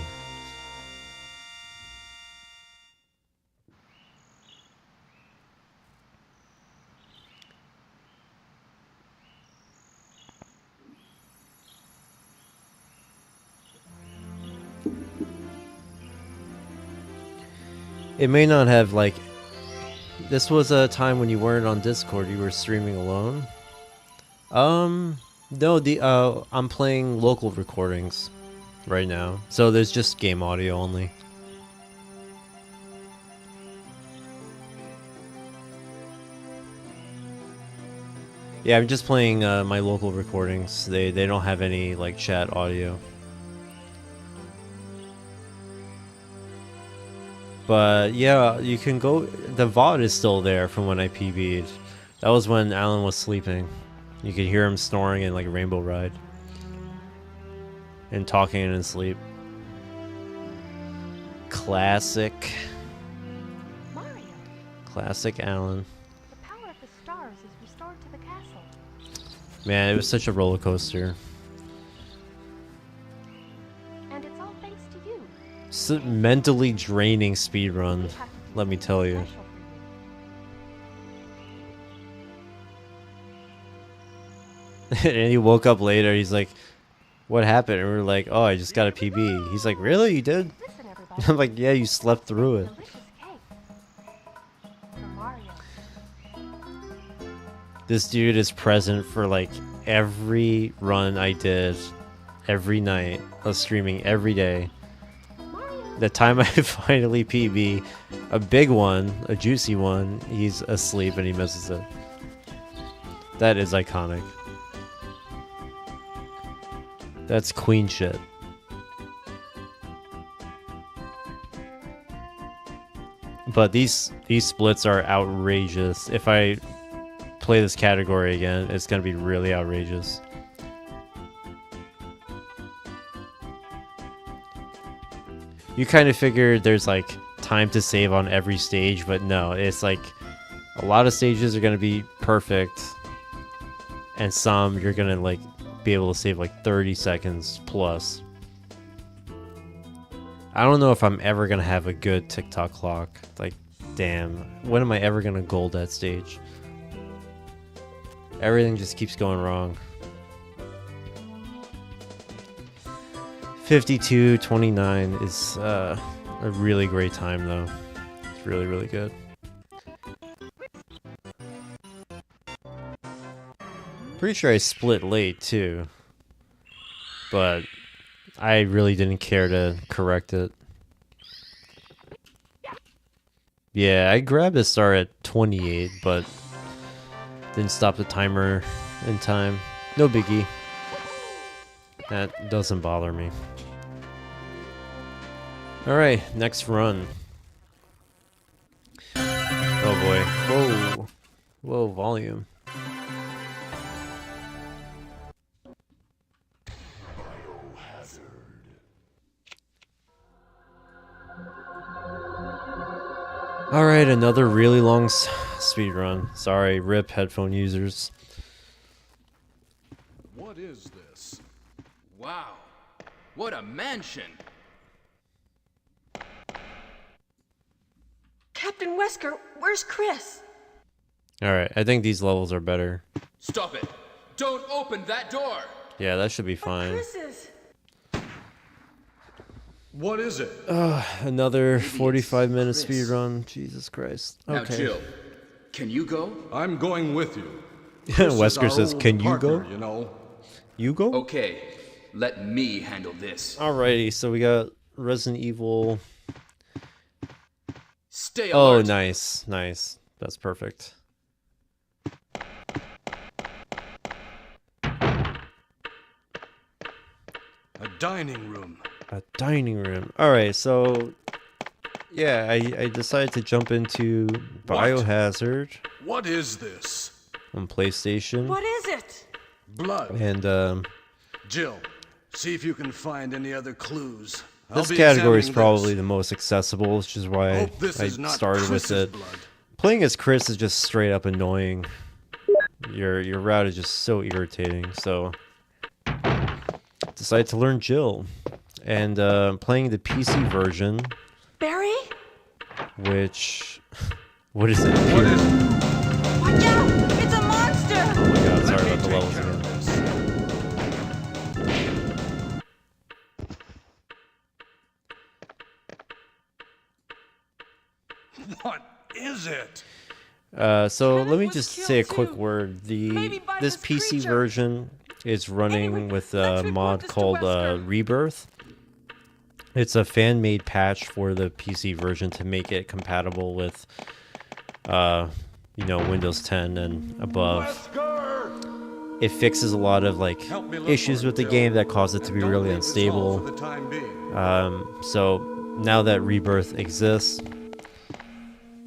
A: It may not have like... This was a time when you weren't on Discord, you were streaming alone? No, I'm playing local recordings right now. So there's just game audio only. Yeah, I'm just playing my local recordings. They don't have any like chat audio. But yeah, you can go. The VOD is still there from when I PB'd. That was when Alan was sleeping. You could hear him snoring in like Rainbow Ride and talking in his sleep. Classic.
C: Mario.
A: Classic Alan.
C: The power of the stars is restored to the castle.
A: Man, it was such a roller coaster.
C: And it's all thanks to you.
A: So mentally draining speedrun, let me tell you. And he woke up later. He's like, "What happened?" And we're like, "Oh, I just got a PB." He's like, "Really? You did?"
C: Listen, everybody.
A: I'm like, "Yeah, you slept through it."
C: Delicious cake. For Mario.
A: This dude is present for like every run I did, every night of streaming every day.
C: Mario.
A: The time I finally PB a big one, a juicy one, he's asleep and he misses it. That is iconic. That's queen shit. But these splits are outrageous. If I play this category again, it's gonna be really outrageous. You kind of figured there's like time to save on every stage, but no, it's like a lot of stages are gonna be perfect, and some you're gonna like be able to save like 30 seconds plus. I don't know if I'm ever gonna have a good TikTok clock. Like, damn, when am I ever gonna gold that stage? Everything just keeps going wrong. 52:29 is a really great time though. It's really, really good. Pretty sure I split late too, but I really didn't care to correct it. Yeah, I grabbed a star at 28, but didn't stop the timer in time. No biggie. That doesn't bother me. Alright, next run. Oh boy. Whoa. Whoa, volume. Alright, another really long speed run. Sorry, rip headphone users.
D: What is this? Wow, what a mansion!
E: Captain Wesker, where's Chris?
A: Alright, I think these levels are better.
D: Stop it! Don't open that door!
A: Yeah, that should be fine.
E: Chris is...
D: What is it?
A: Another 45-minute speed run. Jesus Christ.
D: Now,
A: Okay.
D: Jill, can you go?
F: I'm going with you. This is
A: Wesker
F: our
A: says,
F: old
A: "Can you go?"
F: partner, You know.
A: You go?
D: Okay, let me handle this.
A: Alrighty, so we got Resident Evil.
D: Stay
A: Oh,
D: alert.
A: nice, nice. That's perfect.
F: A dining room.
A: A dining room. Alright, so yeah, I decided to jump into Biohazard
F: What is this?
A: on PlayStation.
E: What is it?
F: Blood.
A: And
F: Jill, see if you can find any other clues.
A: this category is probably the most accessible, which is why
F: Hope this
A: I
F: is not
A: started with
F: Chris's
A: it.
F: blood.
A: Playing as Chris is just straight up annoying. Your route is just so irritating. So decided to learn Jill, and playing the PC version,
E: Barry?
A: which what is it?
F: What is it?
E: Watch out! It's a monster!
A: Oh my god, sorry
F: Let me
A: about the
F: take
A: levels
F: care
A: again.
F: of this. What is it?
A: So
E: Kenneth
A: let me
E: was
A: just
E: killed
A: say a quick
E: too.
A: word.
E: Maybe by
A: This
E: this
A: PC
E: creature.
A: version is running
E: Anyway,
A: with
E: let's
A: a
E: report
A: mod
E: this to
A: called
E: Wesker.
A: Rebirth. It's a fan-made patch for the PC version to make it compatible with, Windows 10 and above. It fixes a lot of like
F: Help me look
A: issues
F: for
A: with
F: it,
A: the
F: Jill.
A: game that cause it to
F: And
A: be
F: don't
A: really
F: leave this hall
A: unstable.
F: for the time being.
A: So now that Rebirth exists,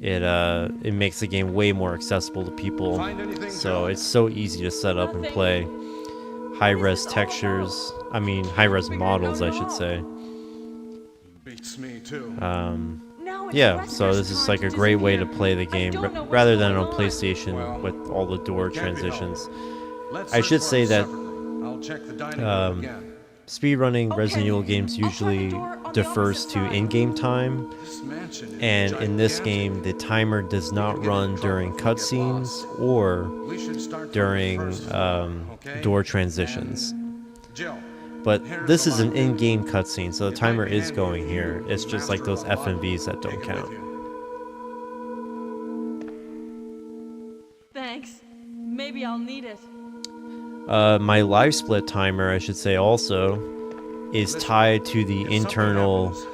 A: it makes the game way more accessible to people.
F: Find anything,
A: So
F: Jill?
A: it's so easy to set up and play. High-res textures, high-res models, I should say.
F: Beats me too.
E: Now it's
A: Yeah,
E: Wesker's
A: so this is
E: time
A: like a great way to
E: disappear.
A: play the
E: I
A: game
E: don't know what's
A: rather than
E: going
A: on
E: on.
A: PlayStation
F: Well,
A: with all the door
F: can't be
A: transitions.
F: Let's
A: I
F: search
A: should
F: for
A: say
F: it
A: that
F: separately. I'll check the dining room again.
A: speedrunning Resident
E: Okay,
A: Evil games
E: I'll try the
A: usually
E: door on
A: defers to in-game time,
F: This mansion is
A: and in this
F: gigantic.
A: game the timer does not run during cutscenes or
F: We should start from the
A: during
F: first floor, okay?
A: door transitions.
F: Jill,
A: But
F: here's
A: this
F: the
A: is an
F: lock.
A: in-game cutscene, so the
F: It might
A: timer
F: be
A: is
F: handy
A: going
F: if
A: here.
F: you
A: It's just like
F: master
A: those
F: a lock.
A: FMVs that
F: Take
A: don't
F: it with
A: count.
F: you.
E: Thanks. Maybe I'll need it.
A: My live split timer, I should say also, is
F: Listen,
A: tied to the
F: if something
A: internal
F: happens,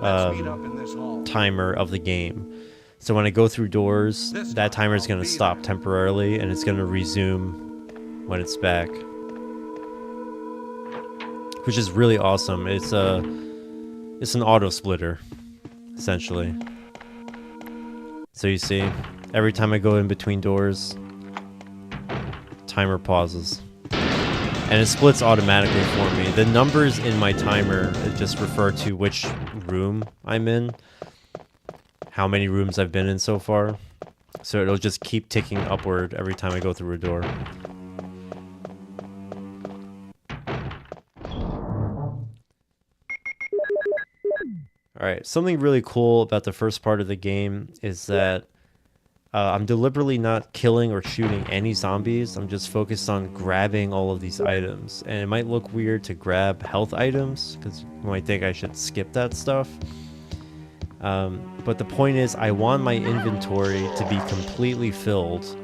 F: let's meet up in this hall.
A: timer of the game. So when I go through doors,
F: This
A: that
F: time
A: timer is
F: I'll
A: going to
F: be
A: stop
F: there.
A: temporarily, and it's going to resume when it's back. Which is really awesome. It's an auto splitter, essentially. So you see, every time I go in between doors, timer pauses. And it splits automatically for me. The numbers in my timer just refer to which room I'm in, how many rooms I've been in so far. So it'll just keep ticking upward every time I go through a door. Alright, something really cool about the first part of the game is that I'm deliberately not killing or shooting any zombies. I'm just focused on grabbing all of these items. And it might look weird to grab health items, because you might think I should skip that stuff. But the point is, I want my inventory to be completely filled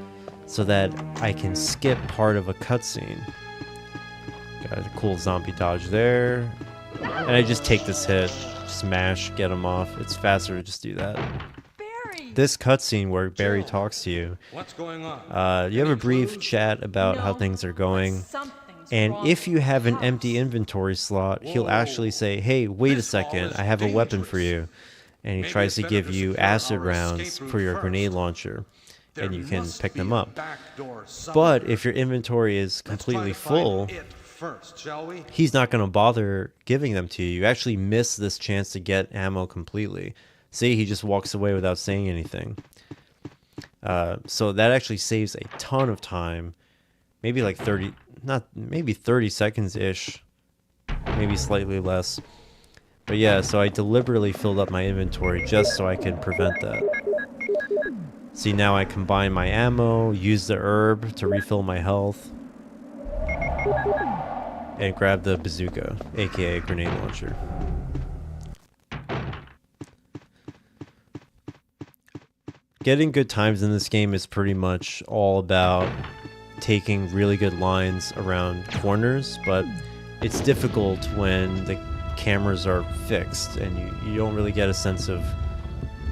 A: so that I can skip part of a cutscene. Got a cool zombie dodge there. And I just take this hit, smash, get him off. It's faster to just do that.
E: Barry!
A: This cutscene where Barry talks to you,
F: What's going on?
A: you have a brief chat about how
E: No,
A: things are going.
E: something's
A: And
E: wrong
A: if you
E: with
A: have
E: the
A: an
E: house.
A: empty inventory slot, he'll
F: Whoa.
A: actually say, hey, wait a
F: This hall
A: second,
F: is
A: I have a weapon for
F: dangerous.
A: you. And he
F: Maybe
A: tries
F: it's
A: to
F: better
A: give
F: to
A: you
F: secure
A: acid
F: our
A: rounds
F: escape
A: for
F: route
A: your
F: first.
A: grenade launcher.
F: There
A: And you can
F: must
A: pick
F: be
A: them
F: a
A: up.
F: back door
A: But
F: somewhere.
A: if your inventory is
F: Let's try
A: completely
F: to find
A: full,
F: it first, shall we?
A: he's not going to bother giving them to you. You actually miss this chance to get ammo completely. See, he just walks away without saying anything. So that actually saves a ton of time. Maybe like 30 seconds-ish. Maybe slightly less. But yeah, so I deliberately filled up my inventory just so I could prevent that. See, now I combine my ammo, use the herb to refill my health, and grab the bazooka, aka grenade launcher. Getting good times in this game is pretty much all about taking really good lines around corners, but it's difficult when the cameras are fixed and you don't really get a sense of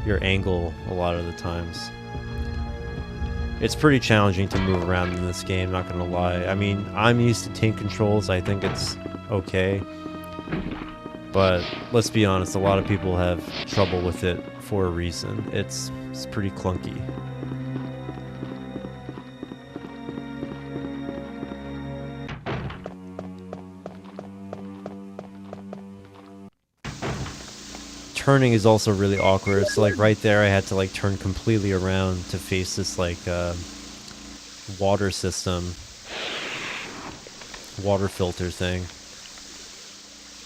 A: your angle a lot of the times. It's pretty challenging to move around in this game, not gonna lie. I mean, I'm used to tank controls, I think it's okay. But let's be honest, a lot of people have trouble with it for a reason. It's pretty clunky. Turning is also really awkward. So like right there I had to like turn completely around to face this like water system, water filter thing.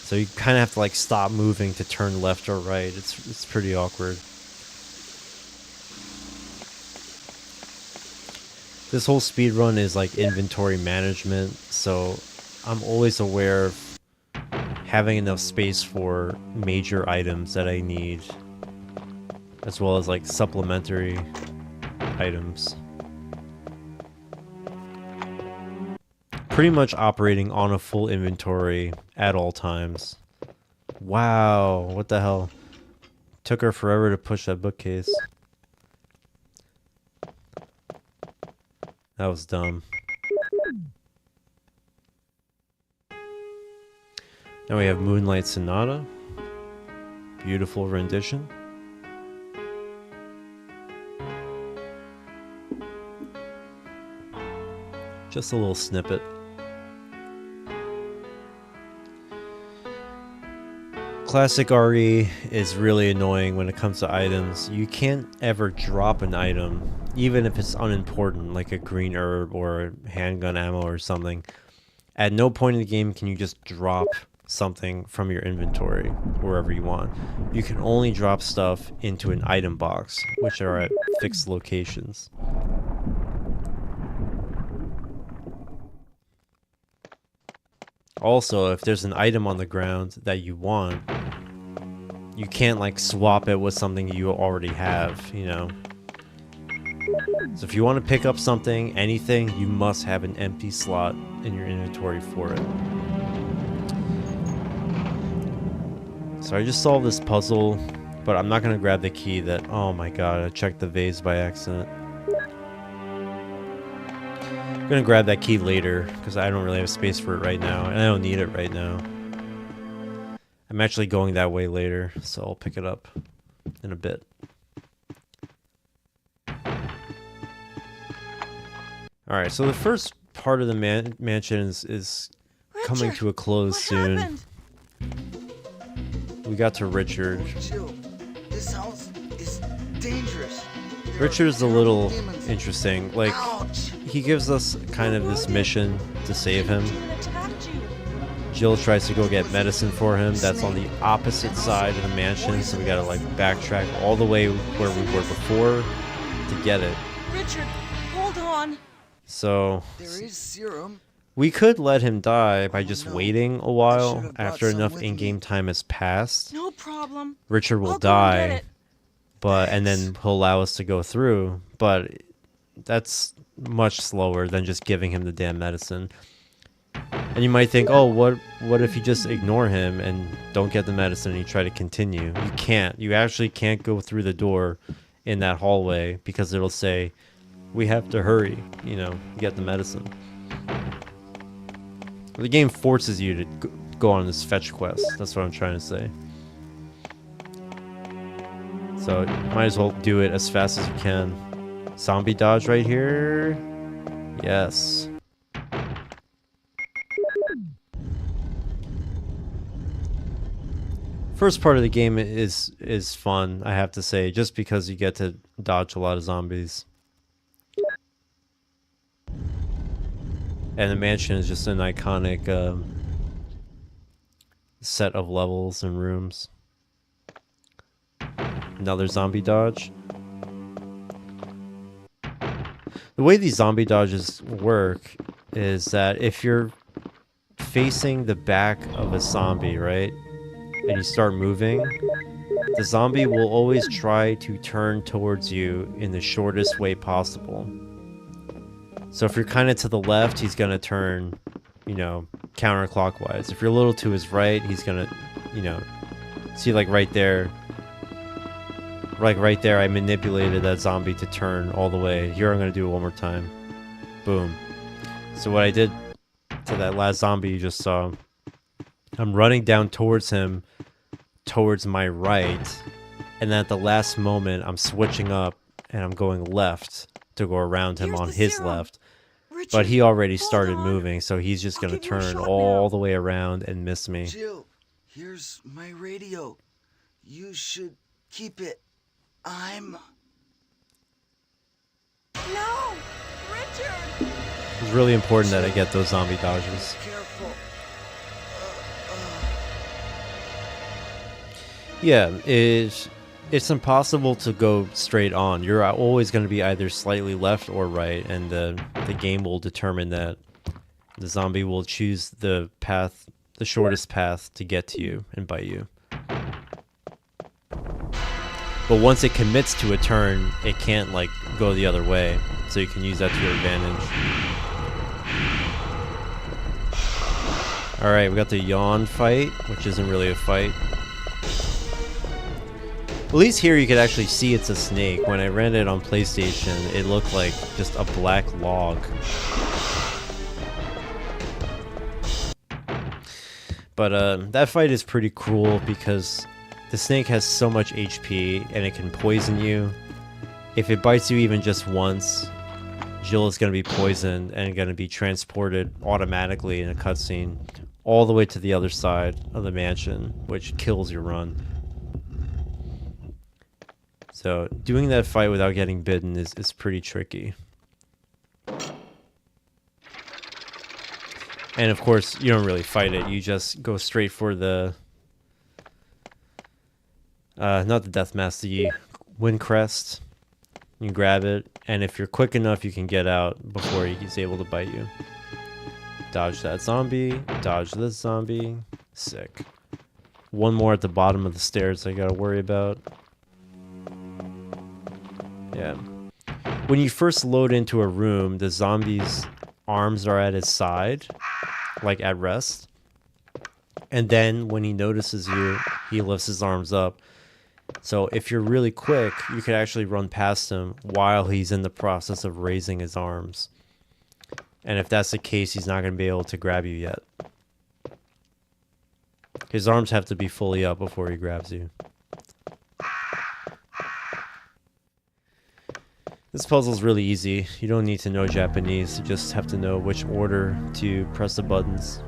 A: So you kind of have to like stop moving to turn left or right. It's pretty awkward. This whole speedrun is like inventory management, so I'm always aware of having enough space for major items that I need, as well as like supplementary items. Pretty much operating on a full inventory at all times. Wow, what the hell? Took her forever to push that bookcase. That was dumb. Now we have Moonlight Sonata. Beautiful rendition. Just a little snippet. Classic RE is really annoying when it comes to items. You can't ever drop an item, even if it's unimportant, like a green herb or handgun ammo or something. At no point in the game can you just drop something from your inventory wherever you want. You can only drop stuff into an item box, which are at fixed locations. Also, if there's an item on the ground that you want, you can't like swap it with something you already have, you know. So if you want to pick up something, anything, you must have an empty slot in your inventory for it. So I just solved this puzzle, but I'm not going to grab the key that, oh my god, I checked the vase by accident. I'm going to grab that key later, because I don't really have space for it right now, and I don't need it right now. I'm actually going that way later, so I'll pick it up in a bit. Alright, so the first part of the mansion is coming to a close soon.
E: Happened?
A: We got to Richard.
F: Chill. This house is dangerous. There
A: Richard's
F: are
A: a little
F: demons.
A: interesting. Like,
F: Ouch.
A: he gives us kind of this mission to save him.
E: Demon attacked you.
A: Jill tries to go get medicine for him. That's on the opposite side of the mansion, so we gotta like backtrack all the way where we were before to get it.
E: Richard, hold on.
A: So
F: There is serum.
A: we could let him die by just
F: no.
A: waiting a
F: I
A: while
F: should've brought
A: after
F: some
A: enough
F: with
A: in-game
F: me.
A: time has passed.
E: No problem.
A: Richard will
E: I'll go and get
A: die,
E: it.
A: but and then he'll allow us to go through. But that's much slower than just giving him the damn medicine. And you might think, oh, what if you just ignore him and don't get the medicine and you try to continue? You can't. You actually can't go through the door in that hallway because it'll say, we have to hurry, you know, get the medicine. The game forces you to go on this fetch quest. That's what I'm trying to say. So you might as well do it as fast as you can. Zombie dodge right here. Yes. First part of the game is fun, I have to say, just because you get to dodge a lot of zombies. And the mansion is just an iconic set of levels and rooms. Another zombie dodge. The way these zombie dodges work is that if you're facing the back of a zombie, right, and you start moving, the zombie will always try to turn towards you in the shortest way possible. So if you're kind of to the left, he's going to turn, you know, counterclockwise. If you're a little to his right, he's going to, you know, see like right there. Like right there, I manipulated that zombie to turn all the way. Here I'm going to do it one more time. Boom. So what I did to that last zombie you just saw, I'm running down towards him, towards my right. And then at the last moment, I'm switching up and I'm going left to go around him
E: Here's
A: on
E: the
A: his
E: serum.
A: left.
E: Richard,
A: But he already
E: hold
A: started
E: on.
A: moving, so he's just
E: I'll
A: going to
E: give you a
A: turn
E: shot
A: all
E: now.
A: the way around and miss me.
F: Jill, here's my radio. You should keep it. I'm...
E: No! Richard!
A: It's really important that I get those zombie dodges.
F: Careful.
A: Yeah, it's impossible to go straight on. You're always going to be either slightly left or right, and the game will determine that. The zombie will choose the path, the shortest path to get to you and bite you. But once it commits to a turn, it can't like go the other way, so you can use that to your advantage. Alright, we got the yawn fight, which isn't really a fight. At least here you could actually see it's a snake. When I ran it on PlayStation, it looked like just a black log. But that fight is pretty cruel because the snake has so much HP and it can poison you. If it bites you even just once, Jill is going to be poisoned and going to be transported automatically in a cutscene all the way to the other side of the mansion, which kills your run. So doing that fight without getting bitten is pretty tricky. And of course, you don't really fight it. You just go straight for the... not the death mask, the wind crest. You grab it, and if you're quick enough, you can get out before he's able to bite you. Dodge that zombie. Dodge this zombie. Sick. One more at the bottom of the stairs I gotta worry about. Yeah. When you first load into a room, the zombie's arms are at his side, like at rest. And then when he notices you, he lifts his arms up. So if you're really quick, you could actually run past him while he's in the process of raising his arms. And if that's the case, he's not going to be able to grab you yet. His arms have to be fully up before he grabs you. This puzzle's really easy. You don't need to know Japanese. You just have to know which order to press the buttons.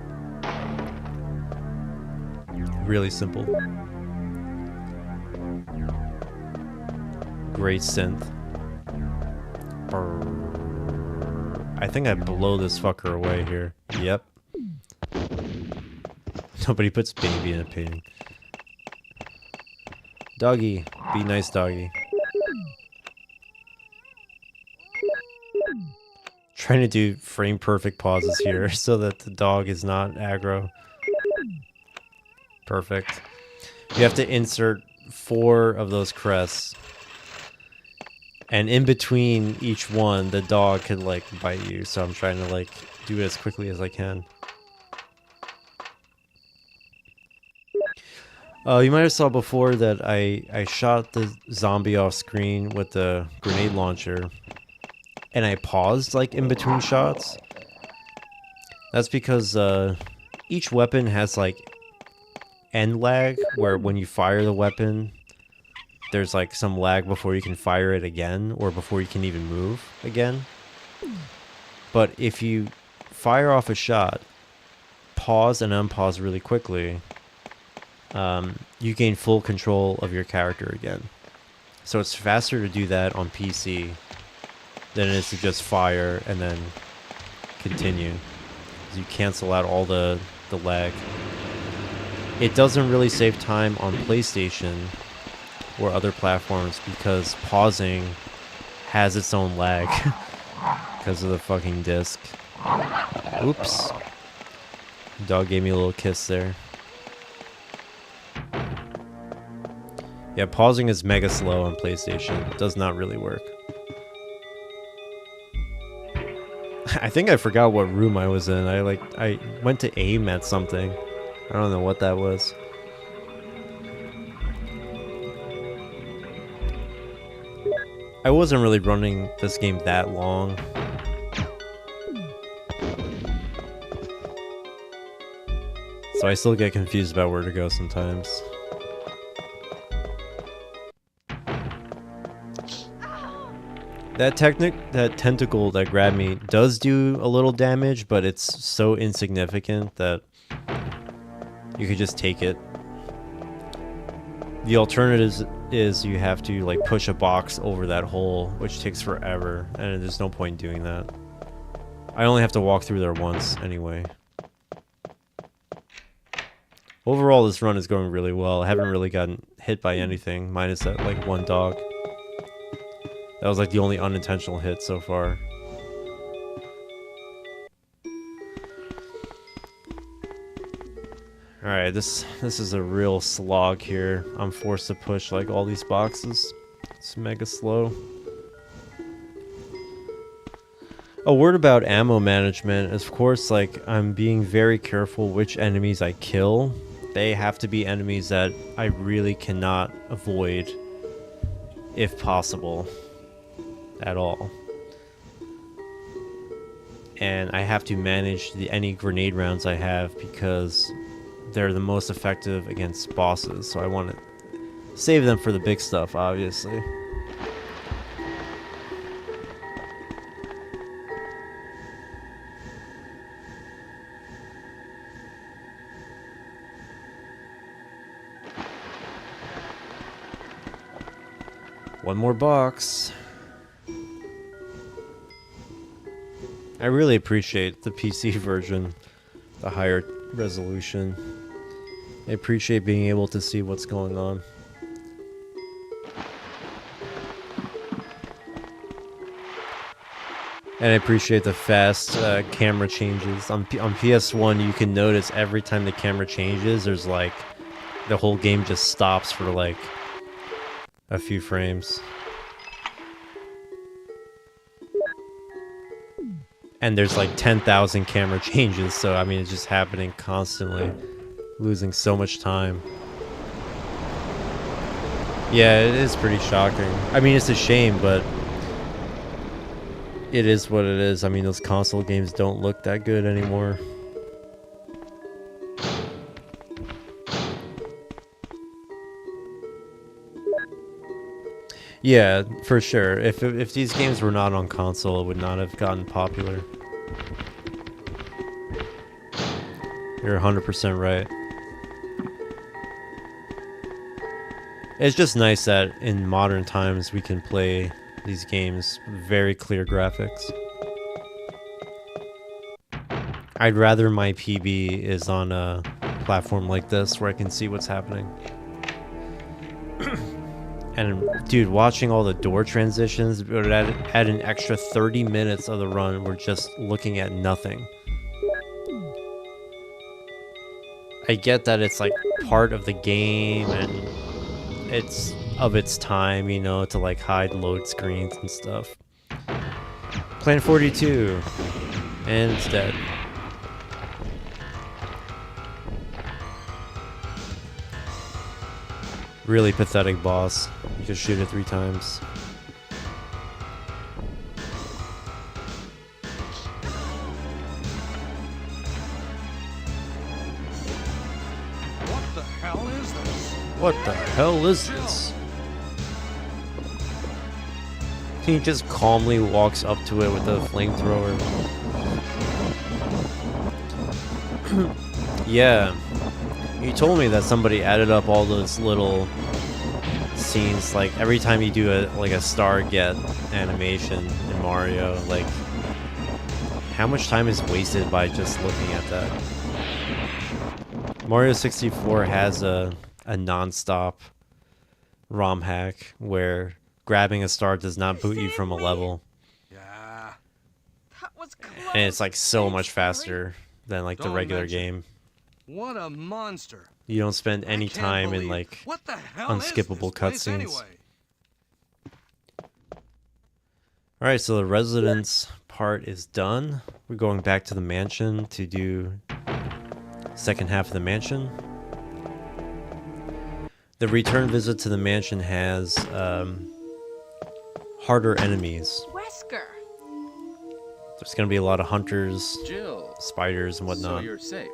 A: Really simple. Great synth. I think I blow this fucker away here. Yep. Nobody puts baby in a painting. Doggy. Be nice, doggy. Trying to do frame perfect pauses here so that the dog is not aggro. Perfect. You have to insert 4 of those crests. And in between each one, the dog could like bite you. So I'm trying to like do it as quickly as I can. You might have saw before that I shot the zombie off screen with the grenade launcher. And I paused like in between shots. That's because each weapon has like end lag, where when you fire the weapon, there's like some lag before you can fire it again, or before you can even move again. But if you fire off a shot, pause and unpause really quickly, you gain full control of your character again. So it's faster to do that on PC than it is to just fire and then continue. You cancel out all the lag. It doesn't really save time on PlayStation or other platforms because pausing has its own lag because of the fucking disc. Oops. Dog gave me a little kiss there. Yeah, pausing is mega slow on PlayStation. It does not really work. I think I forgot what room I was in. I went to aim at something. I don't know what that was. I wasn't really running this game that long. So I still get confused about where to go sometimes. That tentacle that grabbed me does do a little damage, but it's so insignificant that you could just take it. The alternative is you have to like push a box over that hole, which takes forever, and there's no point in doing that. I only have to walk through there once anyway. Overall, this run is going really well. I haven't really gotten hit by anything, minus that like one dog. That was like the only unintentional hit so far. Alright, this is a real slog here. I'm forced to push like all these boxes. It's mega slow. A word about ammo management is, of course, like I'm being very careful which enemies I kill. They have to be enemies that I really cannot avoid, if possible, at all. And I have to manage any grenade rounds I have because they're the most effective against bosses, so I want to save them for the big stuff, obviously. One more box. I really appreciate the PC version the higher resolution. I appreciate being able to see what's going on. And I appreciate the fast camera changes. On PS1, you can notice every time the camera changes, there's like, the whole game just stops for like a few frames. And there's like 10,000 camera changes, so I mean, it's just happening constantly. Losing so much time. Yeah, it is pretty shocking. I mean, it's a shame, but it is what it is. I mean, those console games don't look that good anymore. Yeah, for sure. If these games were not on console, it would not have gotten popular. You're 100% right. It's just nice that in modern times we can play these games with very clear graphics. I'd rather my PB is on a platform like this where I can see what's happening. And dude, watching all the door transitions would add an extra 30 minutes of the run. We're just looking at nothing. I get that it's like part of the game and it's of its time, you know, to like hide load screens and stuff. Plan 42, and it's dead. Really pathetic boss. You just shoot it 3 times.
G: What the hell is this?
A: What the hell is this? He just calmly walks up to it with a flamethrower. Yeah. You told me that somebody added up all those little scenes, like every time you do a star get animation in Mario, like how much time is wasted by just looking at that? Mario 64 has a non-stop ROM hack where grabbing a star does not boot you from a level,
G: Yeah.
E: That was close.
A: and it's like so much faster than like the
G: Don't
A: regular
G: mention.
A: game.
G: What a monster.
A: You don't spend any
G: I can't
A: time in
G: believe-
A: like
G: what the hell is
A: unskippable
G: this place
A: cutscenes.
G: anyway?
A: Alright, so the residence part is done. We're going back to the mansion to do second half of the mansion. The return visit to the mansion has harder enemies.
E: Wesker.
A: There's gonna be a lot of hunters,
D: Jill,
A: spiders, and
D: so
A: whatnot.
D: you're safe.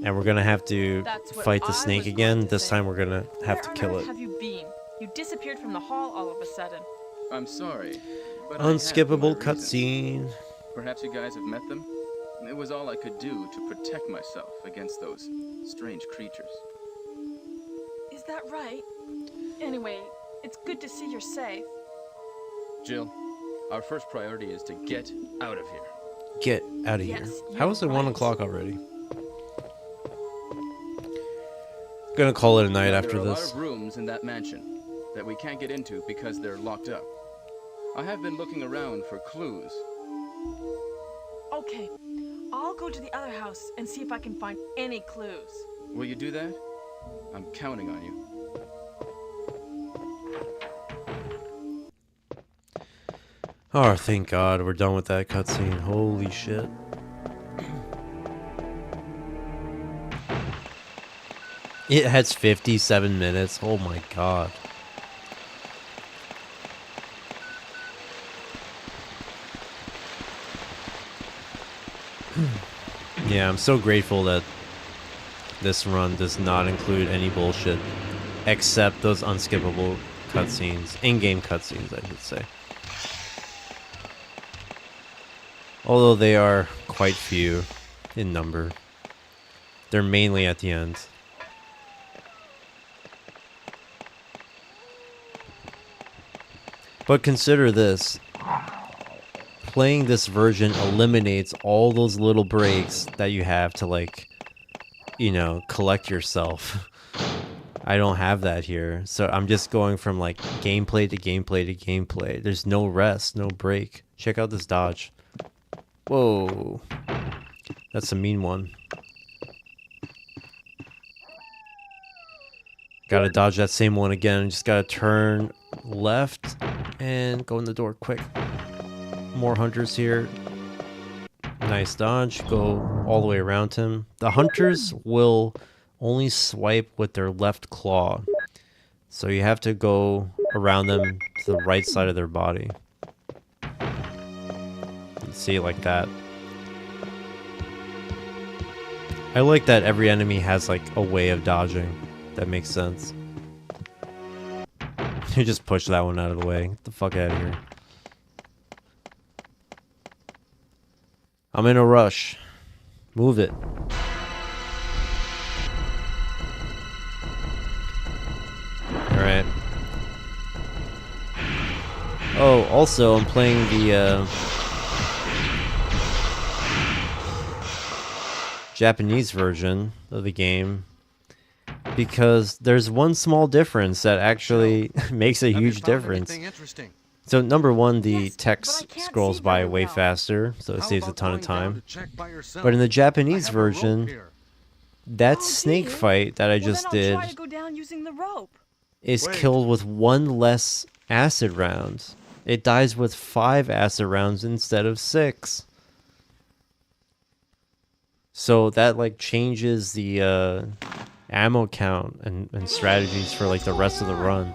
A: And we're gonna have to
E: That's what
A: fight the
E: I
A: snake
E: was
A: again.
E: going to
A: This
E: say.
A: time we're gonna have to
E: Where on
A: kill
E: earth
A: it.
E: have you been? You disappeared from the hall all of a sudden.
D: I'm sorry. But I have
A: Unskippable
D: my reasons.
A: cutscene.
D: Perhaps you guys have met them? It was all I could do to protect myself against those strange creatures.
E: Is that right? Anyway, it's good to see you're safe.
D: Jill, our first priority is to get out of here.
A: Get out of
E: Yes,
A: here. How is it
E: you're
A: 1
E: right.
A: o'clock already? Gonna call it a night after
D: there are
A: this.
D: a lot of rooms in that mansion that we can't get into because they're locked up. I have been looking around for clues.
E: Okay, I'll go to the other house and see if I can find any clues.
D: Will you do that? I'm counting on you.
A: Oh, thank God, we're done with that cutscene. Holy shit. It has 57 minutes. Oh my God. Yeah, I'm so grateful that this run does not include any bullshit except those unskippable cutscenes, in-game cutscenes, I should say. Although they are quite few in number. They're mainly at the end. But consider this. playing this version eliminates all those little breaks that you have to, like, you know, collect yourself. I don't have that here. So I'm just going from, like, gameplay to gameplay to gameplay. There's no rest, no break. Check out this dodge. Whoa. That's a mean one. Gotta dodge that same one again. Just gotta turn left and go in the door quick. More hunters here. Nice dodge. Go all the way around him. The hunters will only swipe with their left claw. So you have to go around them to the right side of their body. See it like that. I like that every enemy has like a way of dodging. That makes sense. You just push that one out of the way. Get the fuck out of here. I'm in a rush. Move it. Alright. Oh, also, I'm playing the Japanese version of the game because there's one small difference that actually makes a huge difference. So number one, the text scrolls by way faster, so it saves a ton of time. But in the Japanese version, that snake fight that I just did is killed with one less acid round. It dies with 5 acid rounds instead of 6. So that like changes the ammo count and strategies for like the rest of the run.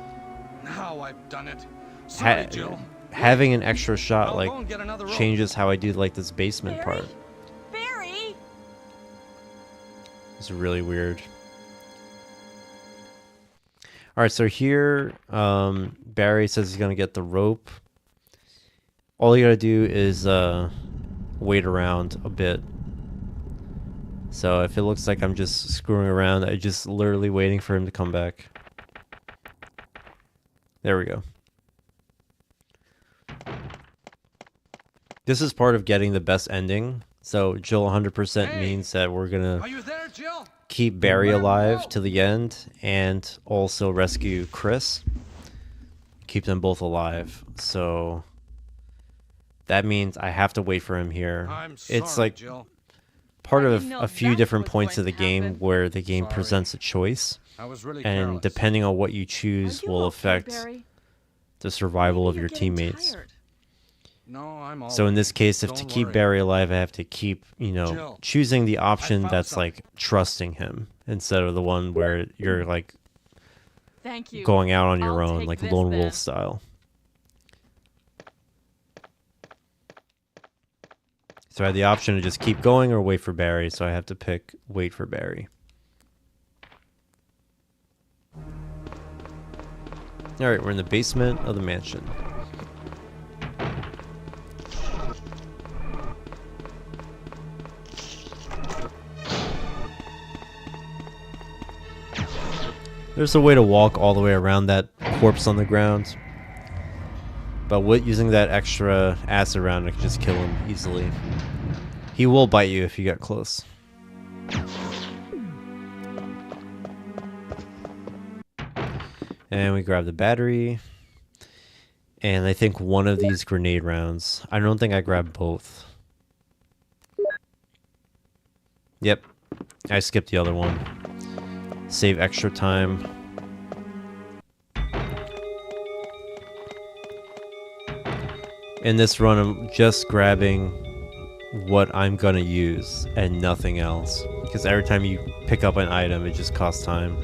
G: Now I've done it. Sorry, Jill.
A: Having an extra shot like changes how I do like this basement part.
E: Barry!
A: It's really weird. Alright, so here Barry says he's gonna get the rope. All you gotta do is wait around a bit. So if it looks like I'm just screwing around, I'm just literally waiting for him to come back. There we go. This is part of getting the best ending. So Jill 100% means that we're gonna keep Barry alive to the end and also rescue Chris. Keep them both alive. So that means I have to wait for him here. It's like part of a few different points of the game where the game presents a choice. And depending on what you choose will affect the survival of your teammates. So in this case, if to keep Barry alive, I have to keep, you know, choosing the option that's like trusting him instead of the one where you're like going out on your own, like lone wolf style. So I had the option to just keep going or wait for Barry, so I have to pick wait for Barry. Alright, we're in the basement of the mansion. There's a way to walk all the way around that corpse on the ground. But with using that extra acid round, I can just kill him easily. He will bite you if you get close. And we grab the battery. And I think one of these grenade rounds. I don't think I grabbed both. Yep. I skipped the other one. Save extra time. In this run, I'm just grabbing what I'm gonna use and nothing else. Because every time you pick up an item, it just costs time.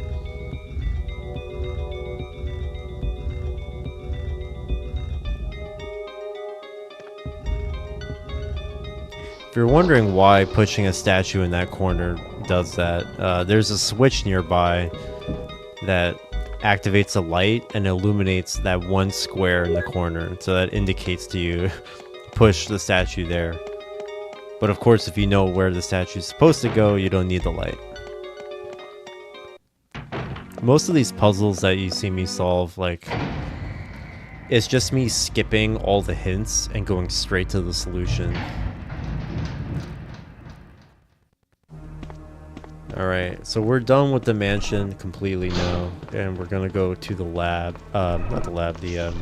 A: If you're wondering why pushing a statue in that corner does that, there's a switch nearby that activates a light and illuminates that one square in the corner, so that indicates to you push the statue there. But of course, if you know where the statue is supposed to go, you don't need the light. Most of these puzzles that you see me solve, like, it's just me skipping all the hints and going straight to the solution. Alright, so we're done with the mansion completely now, and we're gonna go to the lab. Not the lab, the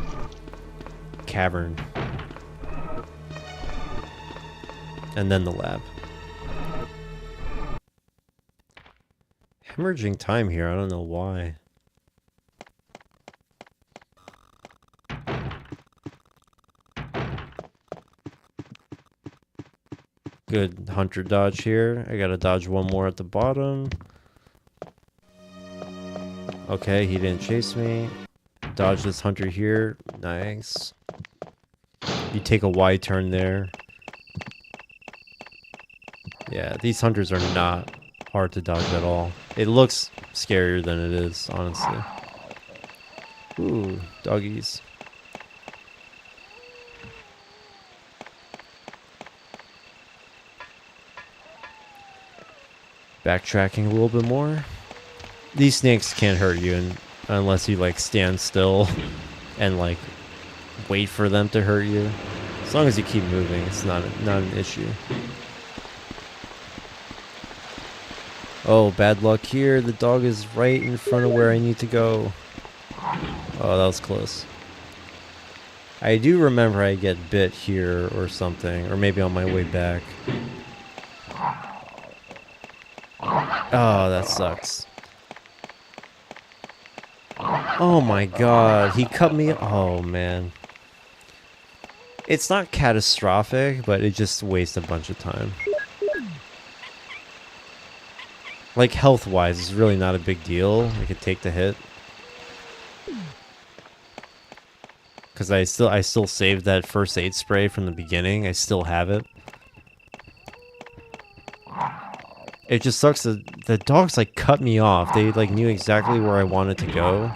A: cavern. And then the lab. Hemorrhaging time here, I don't know why. Good hunter dodge here. I gotta dodge one more at the bottom. Okay, he didn't chase me. Dodge this hunter here. Nice. You take a wide turn there. Yeah, these hunters are not hard to dodge at all. It looks scarier than it is, honestly. Ooh, doggies. Backtracking a little bit more. These snakes can't hurt you unless you like stand still and like wait for them to hurt you. As long as you keep moving, it's not an issue. Oh, bad luck here. The dog is right in front of where I need to go. Oh, that was close. I do remember I get bit here or something, or maybe on my way back. Oh, that sucks. Oh my god, he cut me. Oh man. It's not catastrophic, but it just wastes a bunch of time. Like health-wise, it's really not a big deal. I could take the hit. Cause I still saved that first aid spray from the beginning. I still have it. It just sucks that the dogs like cut me off. They like knew exactly where I wanted to go.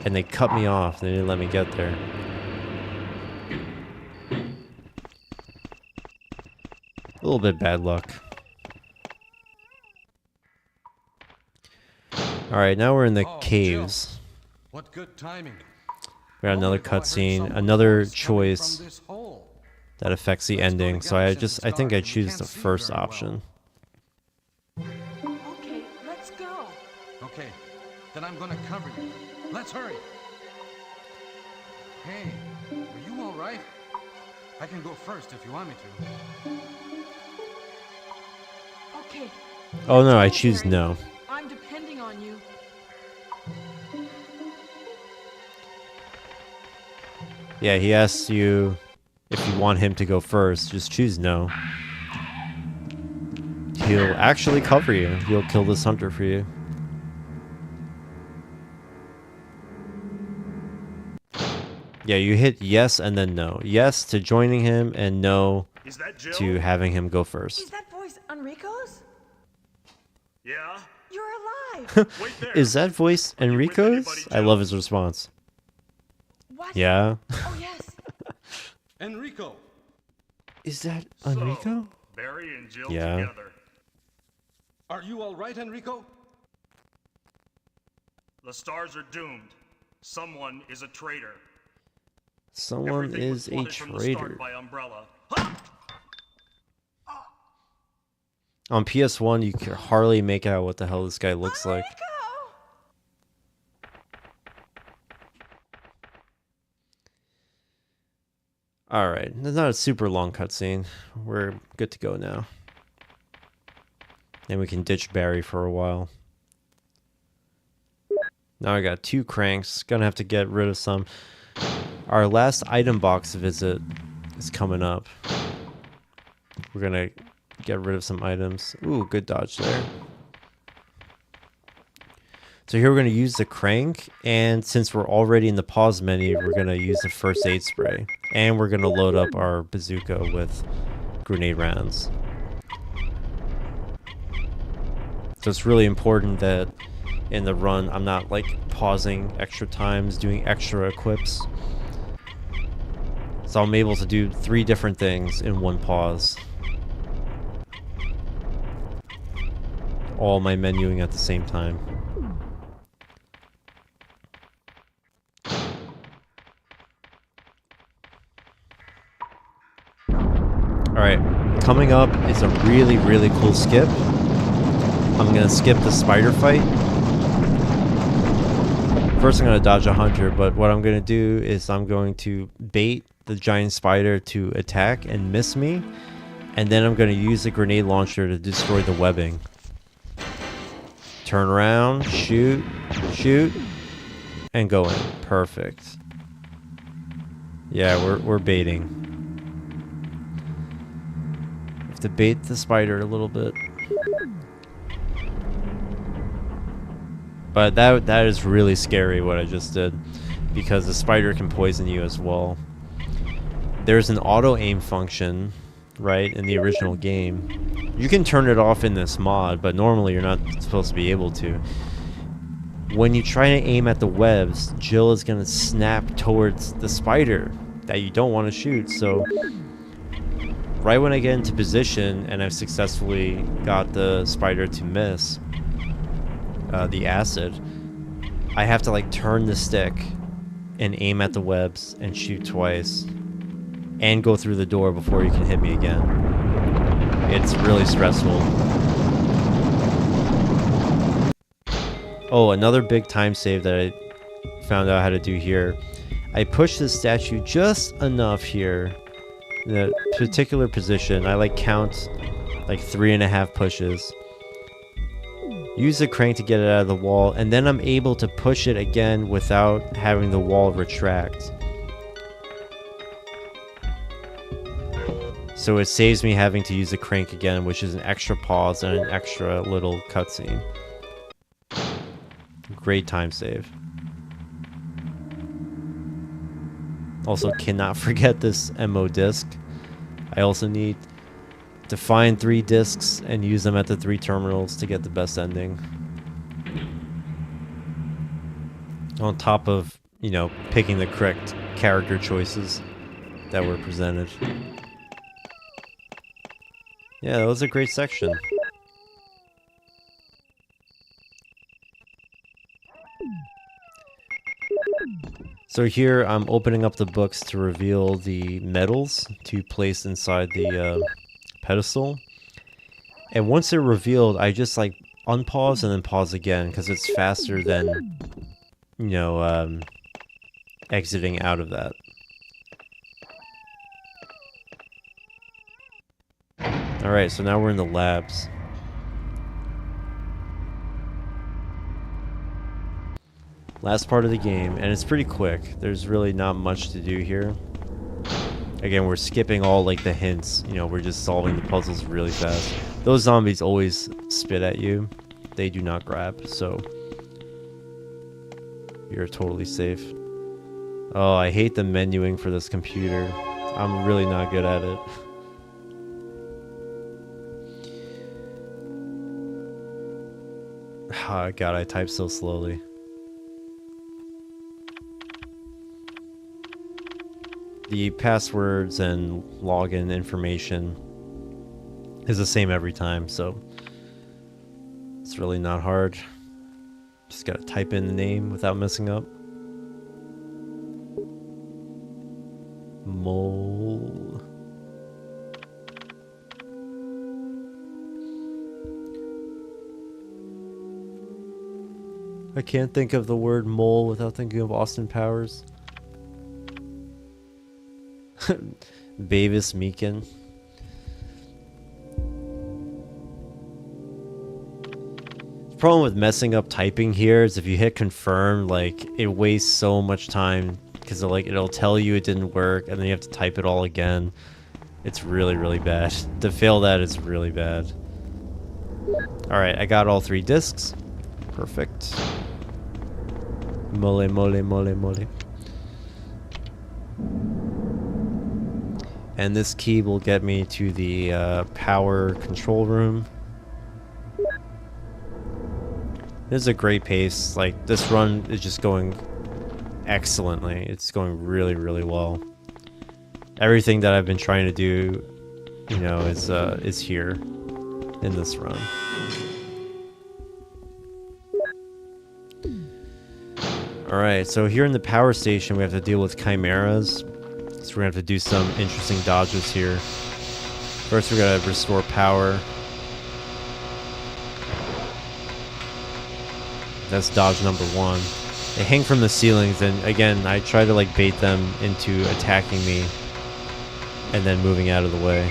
A: And they cut me off. They didn't let me get there. A little bit bad luck. Alright, now we're in the caves.
G: Jill. What good timing.
A: We got another cutscene, another choice that affects the ending. So I think I choose the first option.
E: Okay, let's go.
G: Okay, then I'm gonna cover you. Let's hurry. Hey, are you all right? I can go first if you want me to.
E: Okay.
A: Oh no, I choose no.
E: I'm depending on you.
A: Yeah, he asks you if you want him to go first. Just choose no. He'll actually cover you. He'll kill this hunter for you. Yeah, you hit yes and then no. Yes to joining him and no to having him go first.
E: Is that voice Enrico's?
H: Yeah?
E: You're alive!
H: Wait there.
A: Is that voice Enrico's? I love his response.
E: What?
A: Yeah.
E: Oh, yes.
G: Enrico!
A: Is that Enrico?
H: So, Barry and Jill
A: Yeah.
H: together.
G: Are you all right, Enrico?
H: The stars are doomed. Someone is a traitor.
A: Someone
H: Everything was
A: is a
H: plotted from the
A: traitor.
H: start by Umbrella. Ha!
A: On PS1, you can hardly make out what the hell this guy looks like. Alright, it's not a super long cutscene. We're good to go now. And we can ditch Barry for a while. Now I got 2 cranks. Gonna have to get rid of some. Our last item box visit is coming up. We're gonna get rid of some items. Ooh, good dodge there. So here we're gonna use the crank, and since we're already in the pause menu, we're gonna use the first aid spray. And we're gonna load up our bazooka with grenade rounds. So it's really important that in the run, I'm not like pausing extra times, doing extra equips. So I'm able to do 3 different things in one pause. All my menuing at the same time. Alright, coming up is a really, really cool skip. I'm gonna skip the spider fight. First I'm gonna dodge a hunter, but what I'm gonna do is I'm going to bait the giant spider to attack and miss me, and then I'm gonna use the grenade launcher to destroy the webbing. Turn around, shoot, shoot, and go in. Perfect. Yeah, we're baiting. Have to bait the spider a little bit. But that is really scary what I just did, because the spider can poison you as well. There's an auto aim function, right, in the original game. You can turn it off in this mod, but normally you're not supposed to be able to. When you try to aim at the webs, Jill is going to snap towards the spider that you don't want to shoot. So right when I get into position and I've successfully got the spider to miss the acid, I have to like turn the stick and aim at the webs and shoot twice and go through the door before you can hit me again. It's really stressful. Oh, another big time save that I found out how to do here. I push this statue just enough here in a particular position. I like count like 3.5 pushes. Use the crank to get it out of the wall, and then I'm able to push it again without having the wall retract. So it saves me having to use the crank again, which is an extra pause and an extra little cutscene. Great time save. Also cannot forget this MO disc. I also need to find 3 discs and use them at the 3 terminals to get the best ending. On top of, you know, picking the correct character choices that were presented. Yeah, that was a great section. So here I'm opening up the books to reveal the medals to place inside the pedestal. And once they're revealed, I just like unpause and then pause again because it's faster than, you know, exiting out of that. Alright, so now we're in the labs. Last part of the game, and it's pretty quick. There's really not much to do here. Again, we're skipping all like the hints. You know, we're just solving the puzzles really fast. Those zombies always spit at you. They do not grab, so you're totally safe. Oh, I hate the menuing for this computer. I'm really not good at it. Oh, God, I type so slowly. The passwords and login information is the same every time, so it's really not hard. Just gotta type in the name without messing up. Mole. I can't think of the word mole without thinking of Austin Powers. Bavis Meekin. The problem with messing up typing here is if you hit confirm, like it wastes so much time because it'll tell you it didn't work and then you have to type it all again. It's really, really bad. To fail that is really bad. Alright, I got all 3 discs. Perfect. Mole, mole, mole, mole. And this key will get me to the power control room. This is a great pace. Like, this run is just going excellently. It's going really, really well. Everything that I've been trying to do, you know, is here in this run. Alright, so here in the power station we have to deal with chimeras. So we're gonna have to do some interesting dodges here. First, we gotta restore power. That's dodge number 1. They hang from the ceilings, and again, I try to like bait them into attacking me and then moving out of the way.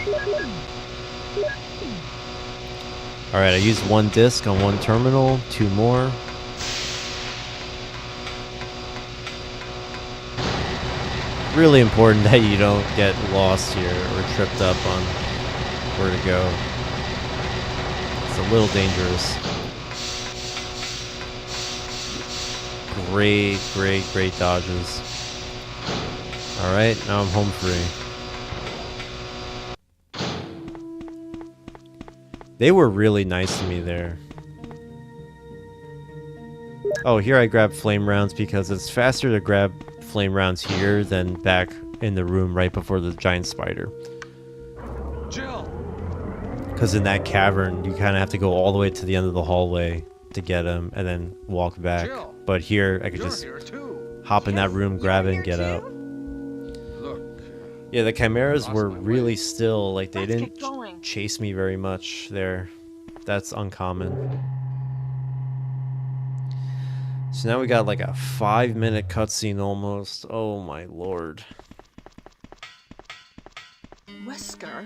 A: Alright, I used 1 disc on 1 terminal, 2 more. Really important that you don't get lost here or tripped up on where to go. It's a little dangerous. Great dodges. Alright, now I'm home free. They were really nice to me there. Oh, here I grab flame rounds because it's faster to grab flame rounds here than back in the room right before the giant spider.
G: Jill!
A: Because in that cavern, you kind of have to go all the way to the end of the hallway to get him and then walk back.
G: Jill,
A: but here, I could just hop in that room, grab it, and get out.
G: Look,
A: Yeah, the chimeras
G: lost
A: were
G: my
A: really
G: way.
A: still. Like, they
E: Let's
A: didn't
E: get going.
A: chase me very much there. That's uncommon. So now we got like a 5-minute cutscene almost. Oh my lord.
E: Wesker?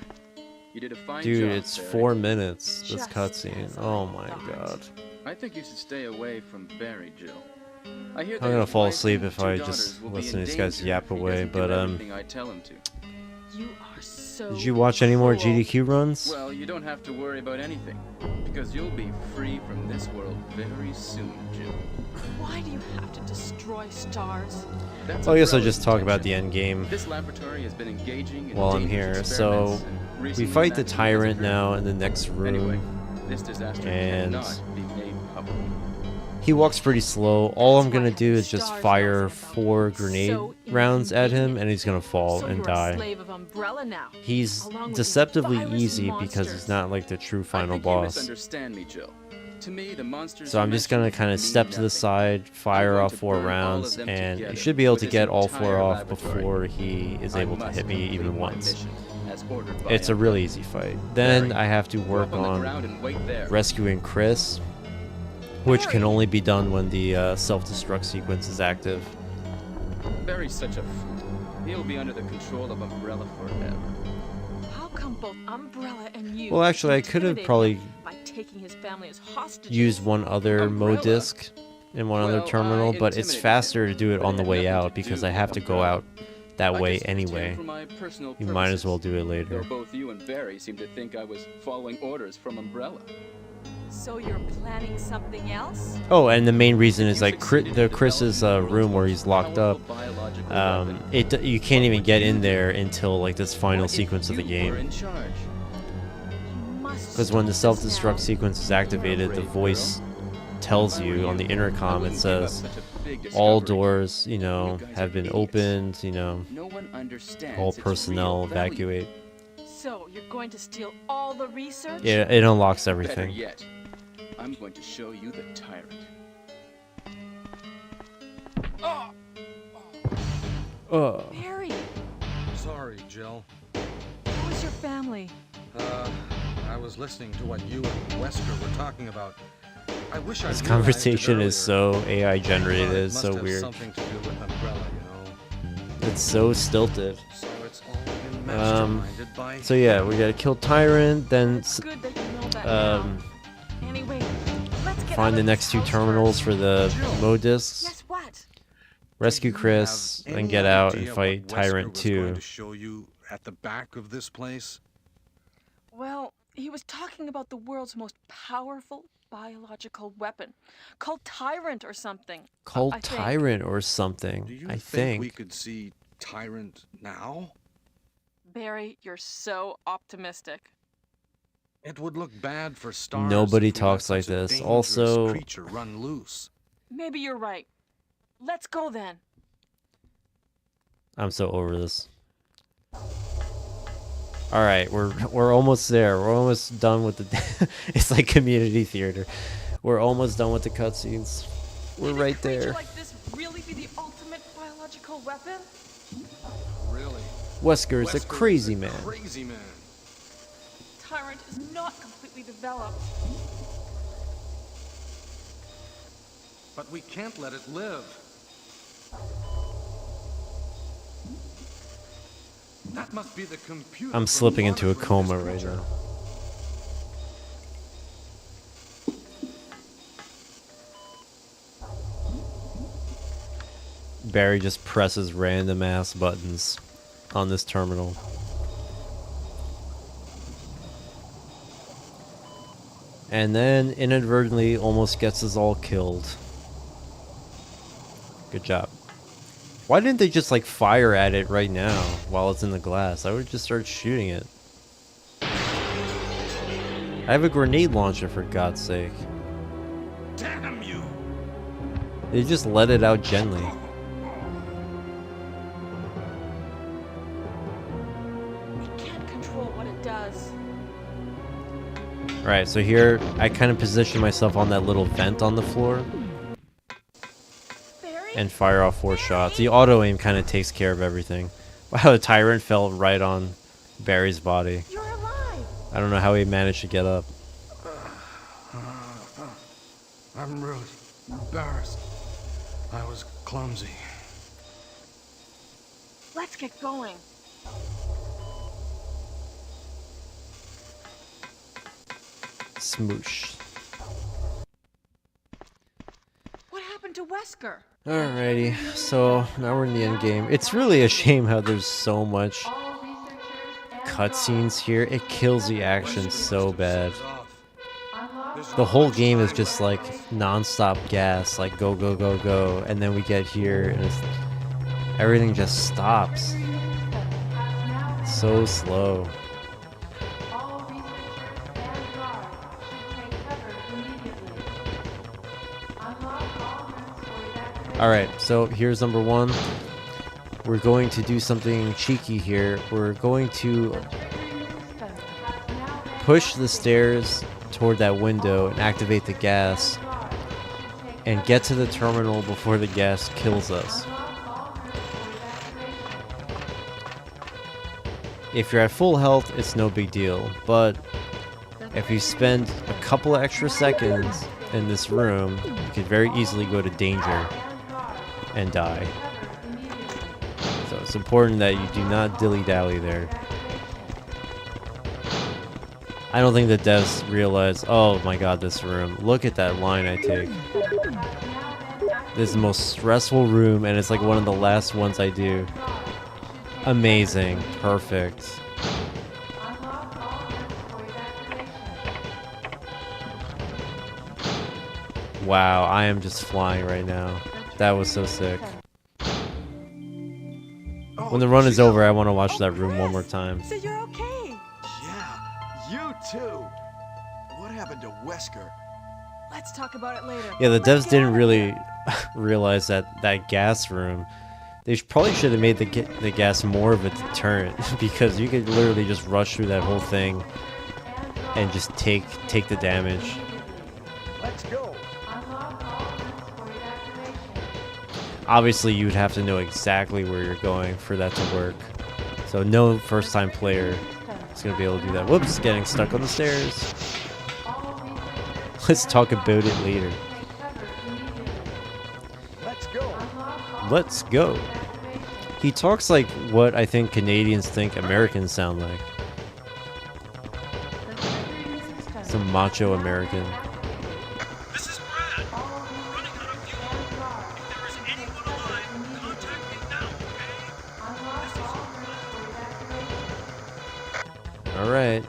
D: You did a fine
A: Dude,
D: job,
A: it's
D: Barry.
A: 4 minutes, this
E: Just
A: cutscene.
E: as I
A: Oh my
E: thought.
A: god.
D: I think you should stay away from Barry, Jill. I hear
A: I'm
D: that
A: gonna
D: his
A: fall
D: wife
A: asleep
D: and
A: if
D: 2
A: I
D: daughters
A: just
D: will be
A: listen
D: in
A: to these guys
D: danger
A: yap
D: if he
A: away,
D: doesn't do
A: but
D: everything I tell him to.
E: You are so
A: Did you watch any more
E: cruel.
A: GDQ runs?
D: Well, you don't have to worry about anything, because you'll be free from this world very soon, Jill.
E: Why do you have to destroy stars?
D: That's
A: Well, I guess I'll
D: Umbrella's
A: just talk about the
D: intention.
A: end game
D: This laboratory has been engaging in
A: while I'm
D: dangerous
A: here. So,
D: experiments, and
A: we
D: recently
A: fight the
D: that
A: tyrant
D: has occurred.
A: now in the next room.
D: Anyway, this disaster
A: and
D: cannot be made public.
A: He walks pretty slow. All I'm
E: That's
A: gonna
E: why
A: do is just
E: stars
A: fire
E: knows about
A: 4
E: you.
A: grenade
E: So
A: rounds at him,
E: inconvenient.
A: and he's gonna fall
E: So
A: and
E: you're a
A: die.
E: slave of Umbrella now.
A: He's
E: along with these
A: deceptively
E: virus
A: easy because
E: monsters.
A: he's not like the true
D: I
A: final
D: think you
A: boss.
D: misunderstand me, Jill. To me, the monsters
A: So
D: you
A: I'm just gonna
D: mentioned
A: kind of
D: mean
A: step to the
D: nothing.
A: side, fire
D: going
A: off
D: to
A: 4
D: burn all of
A: rounds,
D: them
A: and you
D: together
A: should be able to
D: with
A: get
D: this
A: all 4
D: entire
A: off
D: laboratory.
A: before he is
D: I
A: able to
D: must
A: hit me
D: complete
A: even
D: my
A: once.
D: mission, as ordered by
A: It's a
D: Umbrella.
A: really easy fight. Then
D: Barry,
A: I have to work
D: Drop on the
A: on
D: ground and wait there.
A: rescuing Chris, which can
E: Barry.
A: only be done when the self-destruct sequence is active.
D: Barry's such a fool. He'll be under the control of Umbrella forever.
E: How come both Umbrella and you
A: Well, actually, I could have
E: intimidated
A: probably
E: him by taking his family as hostages?
A: Use one other
D: Umbrella?
A: mode disc in one other
D: Well,
A: terminal,
D: I
A: but it's
D: intimidated
A: faster to
D: him,
A: do it
D: but
A: on
D: it
A: the
D: had
A: way
D: nothing
A: out
D: to
A: because
D: do
A: I have
D: with
A: to go
D: Umbrella.
A: out that
D: I
A: way
D: just used him
A: anyway.
D: for my personal
A: You might as well
D: purposes,
A: do it later.
D: Though both you and Barry seem to think I was following orders from Umbrella.
E: So you're planning something else?
A: Oh, and the main reason is
D: You
A: like
D: succeeded in
A: Chris's
D: developing the
A: room where
D: world's
A: he's locked up.
D: most powerful biological weapon.
A: You can't even
D: What
A: get
D: would
A: in
D: you
A: there
D: do?
A: until like this final
D: What if
A: sequence of the
D: you were
A: game.
D: in charge?
E: You must
A: Because when the
E: stop this
A: self-destruct
E: now.
A: sequence is activated, the
D: brave
A: voice
D: girl.
A: tells
D: If I were
A: you on the
D: I
A: intercom. It
D: wouldn't give up
A: says
D: such a big
A: all
D: discovery.
A: doors, you know,
D: You guys
A: have
D: are
A: been
D: idiots.
A: opened. You know,
D: No one understands
A: all
D: its
A: personnel
D: real value.
A: evacuate.
E: So you're going to steal all the research?
A: Yeah, it unlocks
D: Better
A: everything.
D: yet, I'm going to show you the tyrant.
E: Barry,
G: Sorry, Jill.
E: how is your family?
G: I was listening to what you and Wesker were talking about. I wish I
A: This
G: realized it
A: conversation is
G: earlier.
A: so AI generated.
G: But it
A: It's
G: must
A: so
G: have
A: weird.
G: Something to do with Umbrella, you know.
A: It's so stilted.
G: So it's all been masterminded by.
A: So yeah, we gotta kill Tyrant, then
E: It's good that you know that
A: um,
E: now. Anyway, let's get
A: find
E: out
A: the
E: of
A: next
E: this
A: 2
E: house
A: terminals
E: first.
A: for the
G: Jill.
A: mode discs,
E: Yes, what?
A: rescue
G: Do you
A: Chris,
G: have
A: and
G: any
A: get out and
G: idea
A: fight
G: what Wesker
A: Tyrant
G: was going
A: 2.
G: to show you at the back of this place?
E: Well, he was talking about the world's most powerful biological weapon, called Tyrant or something.
A: Called
E: I think.
A: Tyrant or something,
G: Do you
A: I
G: think we
A: think.
G: could see Tyrant now?
E: Barry, you're so optimistic.
G: It would look bad for stars.
A: Nobody
G: if we let
A: talks like
G: such a
A: this.
G: dangerous
A: Also-
G: creature run loose.
E: Maybe you're right. Let's go then.
A: I'm so over this. All right, we're almost there. We're almost done with the. It's like community theater. We're almost done with the cutscenes. We're
E: Can
A: right
E: a creature
A: there.
E: like this really be the ultimate biological weapon?
G: Really?
A: Wesker's a
G: Wesker's
A: crazy man.
G: Crazy man.
E: current is not completely developed.
G: But we can't let it live. That must be the computer.
A: I'm
G: from
A: slipping into a
G: monitoring
A: coma
G: this
A: right
G: creature.
A: now. Barry just presses random ass buttons on this terminal. And then inadvertently almost gets us all killed. Good job. Why didn't they just like fire at it right now while it's in the glass? I would just start shooting it. I have a grenade launcher, for God's sake.
H: Damn you!
A: They just let it out gently.
E: We can't control what it does.
A: Alright, so here I kind of position myself on that little vent on the floor
E: Barry?
A: and fire off 4 shots. The auto aim kind of takes care of everything. Wow, the tyrant fell right on Barry's body.
E: You're alive!
A: I don't know how he managed to get up.
G: I'm really embarrassed. I was clumsy.
E: Let's get going.
A: Smoosh.
E: What happened to Wesker?
A: Alrighty, so now we're in the end game. It's really a shame how there's so much cutscenes here. It kills the action so bad. The whole game is just like non-stop gas, like go go go go, and then we get here and everything just stops. So slow. Alright, so here's number 1. We're going to do something cheeky here. We're going to push the stairs toward that window and activate the gas and get to the terminal before the gas kills us. If you're at full health, it's no big deal, but if you spend a couple of extra seconds in this room, you could very easily go to danger and die. So it's important that you do not dilly-dally there. I don't think the devs realize, oh my god, this room. Look at that line I take. This is the most stressful room, and it's like one of the last ones I do. Amazing. Perfect. Wow, I am just flying right now. That was so sick. When the run is over, I want to watch that room one more time.
E: So you're okay.
F: Yeah, you too. What happened to Wesker?
E: Let's talk about it later.
A: Yeah, the
E: Let's
A: devs
E: get
A: didn't
E: out of
A: really
E: here.
A: realize that gas room. They probably should have made the gas more of a deterrent because you could literally just rush through that whole thing and just take the damage.
F: Let's go.
A: Obviously, you'd have to know exactly where you're going for that to work. So no first-time player is going to be able to do that. Whoops, getting stuck on the stairs. Let's talk about it later.
F: Let's go.
A: Let's go. He talks like what I think Canadians think Americans sound like. Some macho American.
H: This is Brad. We're running out of fuel. If there is anyone alive, contact me now, okay?
A: Alright.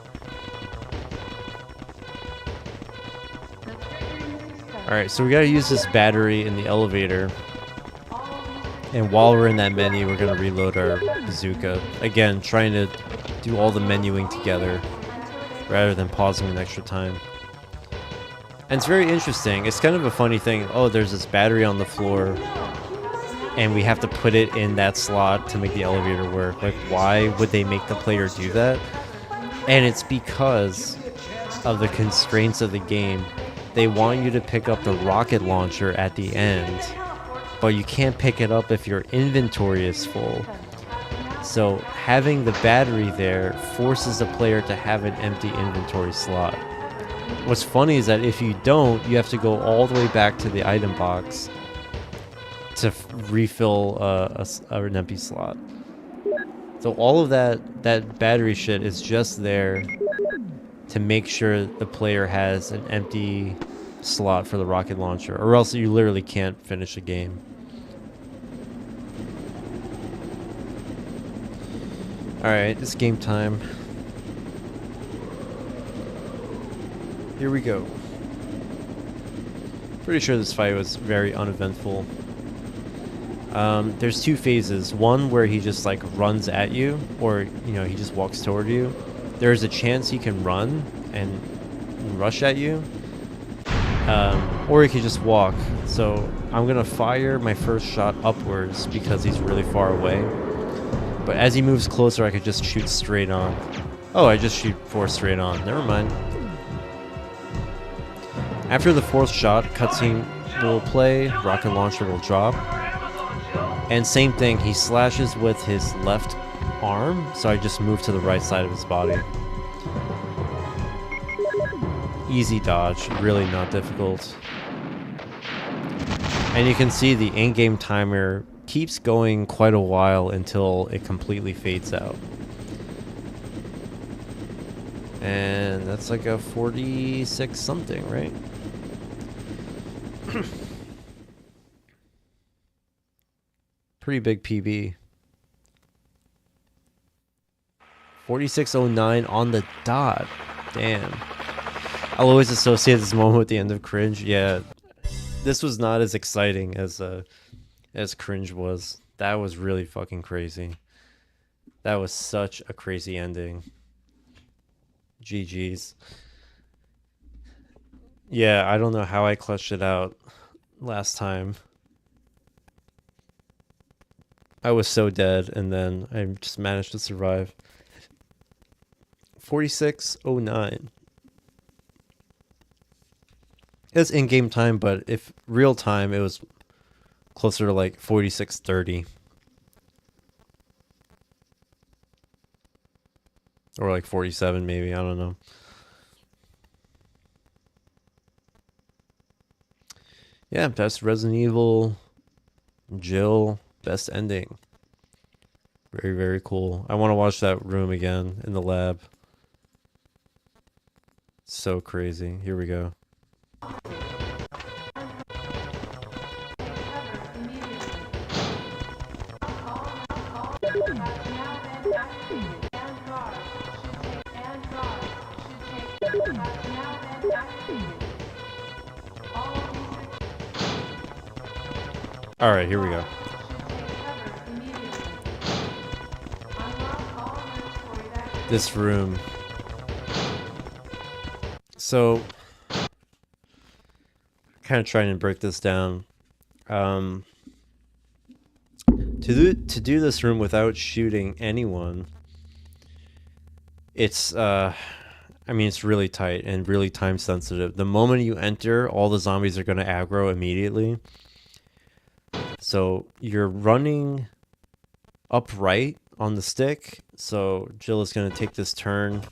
A: Alright, so we gotta use this battery in the elevator. And while we're in that menu, we're gonna reload our bazooka. Again, trying to do all the menuing together rather than pausing an extra time. And it's very interesting. It's kind of a funny thing. Oh, there's this battery on the floor and we have to put it in that slot to make the elevator work. Like, why would they make the player do that? And it's because of the constraints of the game. They want you to pick up the rocket launcher at the end, but you can't pick it up if your inventory is full. So having the battery there forces the player to have an empty inventory slot. What's funny is that if you don't, you have to go all the way back to the item box to refill an empty slot. So all of that battery shit is just there to make sure the player has an empty slot for the rocket launcher, or else you literally can't finish a game. Alright, it's game time. Here we go. Pretty sure this fight was very uneventful. There's two phases. One where he just like runs at you, or you know, he just walks toward you. There's a chance he can run and rush at you. Or he could just walk. So I'm gonna fire my first shot upwards because he's really far away. But as he moves closer, I could just shoot straight on. Oh, I just shoot 4 straight on. Never mind. After the 4th shot, cutscene will play, rocket launcher will drop. And same thing, he slashes with his left arm, so I just move to the right side of his body. Easy dodge, really not difficult. And you can see the in-game timer keeps going quite a while until it completely fades out. And that's like a 46 something, right? Pretty big PB. 4609 on the dot. Damn. I'll always associate this moment with the end of Cringe. Yeah, this was not as exciting as Cringe was. That was really fucking crazy. That was such a crazy ending. GG's. Yeah, I don't know how I clutched it out last time. I was so dead, and then I just managed to survive. 4609. It's in-game time, but if real time, it was closer to like 4630. Or like 47 maybe, I don't know. Yeah, that's Resident Evil Jill best ending. Very, very cool. I want to watch that room again in the lab. So crazy. Here we go. Alright, here we go. This room. So, kind of trying to break this down. To do this room without shooting anyone, it's I mean, it's really tight and really time sensitive. The moment you enter, all the zombies are going to aggro immediately. So you're running upright on the stick. So Jill is going to take this turn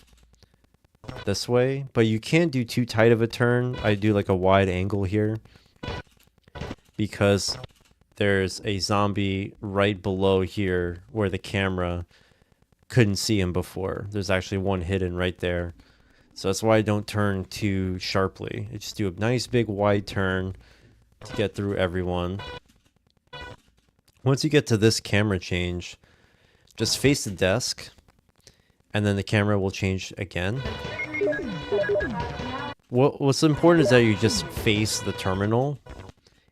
A: this way, but you can't do too tight of a turn. I do like a wide angle here because there's a zombie right below here where the camera couldn't see him before. There's actually one hidden right there. So that's why I don't turn too sharply. I just do a nice big wide turn to get through everyone. Once you get to this camera change, just face the desk, and then the camera will change again. What's important is that you just face the terminal.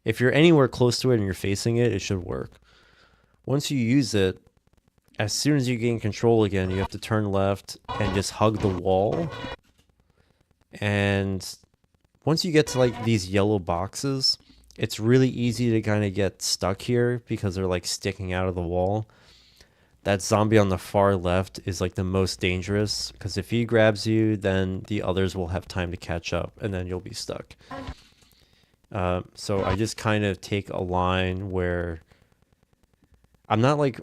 A: If you're anywhere close to it and you're facing it, it should work. Once you use it, as soon as you gain control again, you have to turn left and just hug the wall. And once you get to like these yellow boxes, it's really easy to kind of get stuck here because they're like sticking out of the wall. That zombie on the far left is like the most dangerous because if he grabs you, then the others will have time to catch up and then you'll be stuck. So I just kind of take a line where I'm not like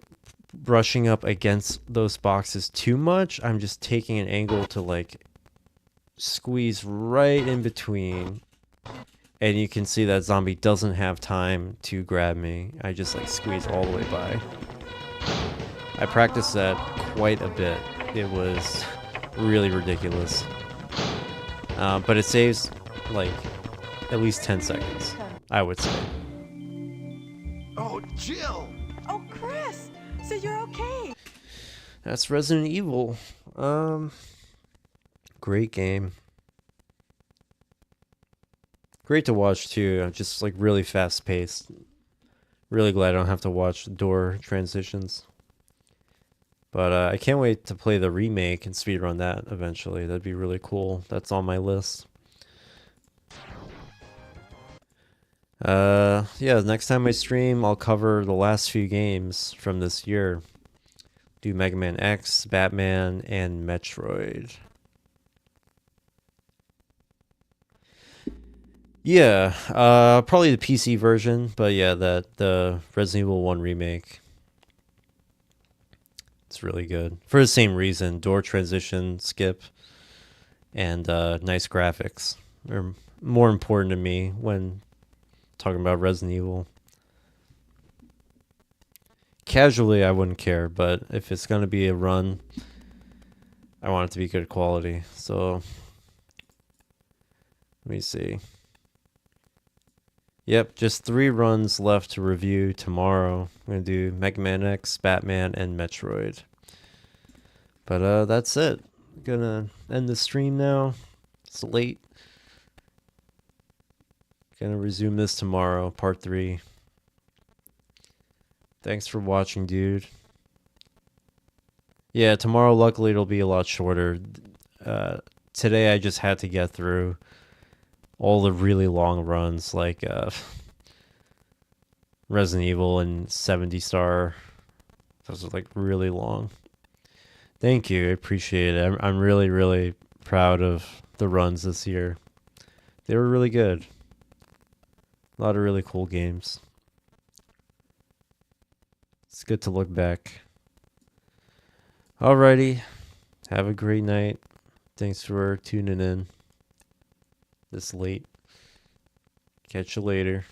A: brushing up against those boxes too much. I'm just taking an angle to like squeeze right in between. And you can see that zombie doesn't have time to grab me. I just like squeeze all the way by. I practiced that quite a bit. It was really ridiculous. But it saves like at least 10 seconds, I would say.
F: Oh, Jill!
E: Oh, Chris! So you're okay?
A: That's Resident Evil. Great game. Great to watch too. Just like really fast paced. Really glad I don't have to watch door transitions. But I can't wait to play the remake and speedrun that eventually. That'd be really cool. That's on my list. Yeah, next time I stream, I'll cover the last few games from this year. Do Mega Man X, Batman, and Metroid. Yeah, probably the PC version, but yeah, the Resident Evil 1 remake. It's really good. For the same reason, door transition, skip, and nice graphics are more important to me when talking about Resident Evil. Casually, I wouldn't care, but if it's going to be a run, I want it to be good quality. So, let me see. Yep, just 3 runs left to review tomorrow. I'm going to do Mega Man X, Batman, and Metroid. But that's it. I'm going to end the stream now. It's late. Going to resume this tomorrow, part 3. Thanks for watching, dude. Yeah, tomorrow luckily it'll be a lot shorter. Today I just had to get through all the really long runs like Resident Evil and 70 Star. Those are like really long. Thank you. I appreciate it. I'm really, really proud of the runs this year. They were really good. A lot of really cool games. It's good to look back. Alrighty. Have a great night. Thanks for tuning in this late. Catch you later.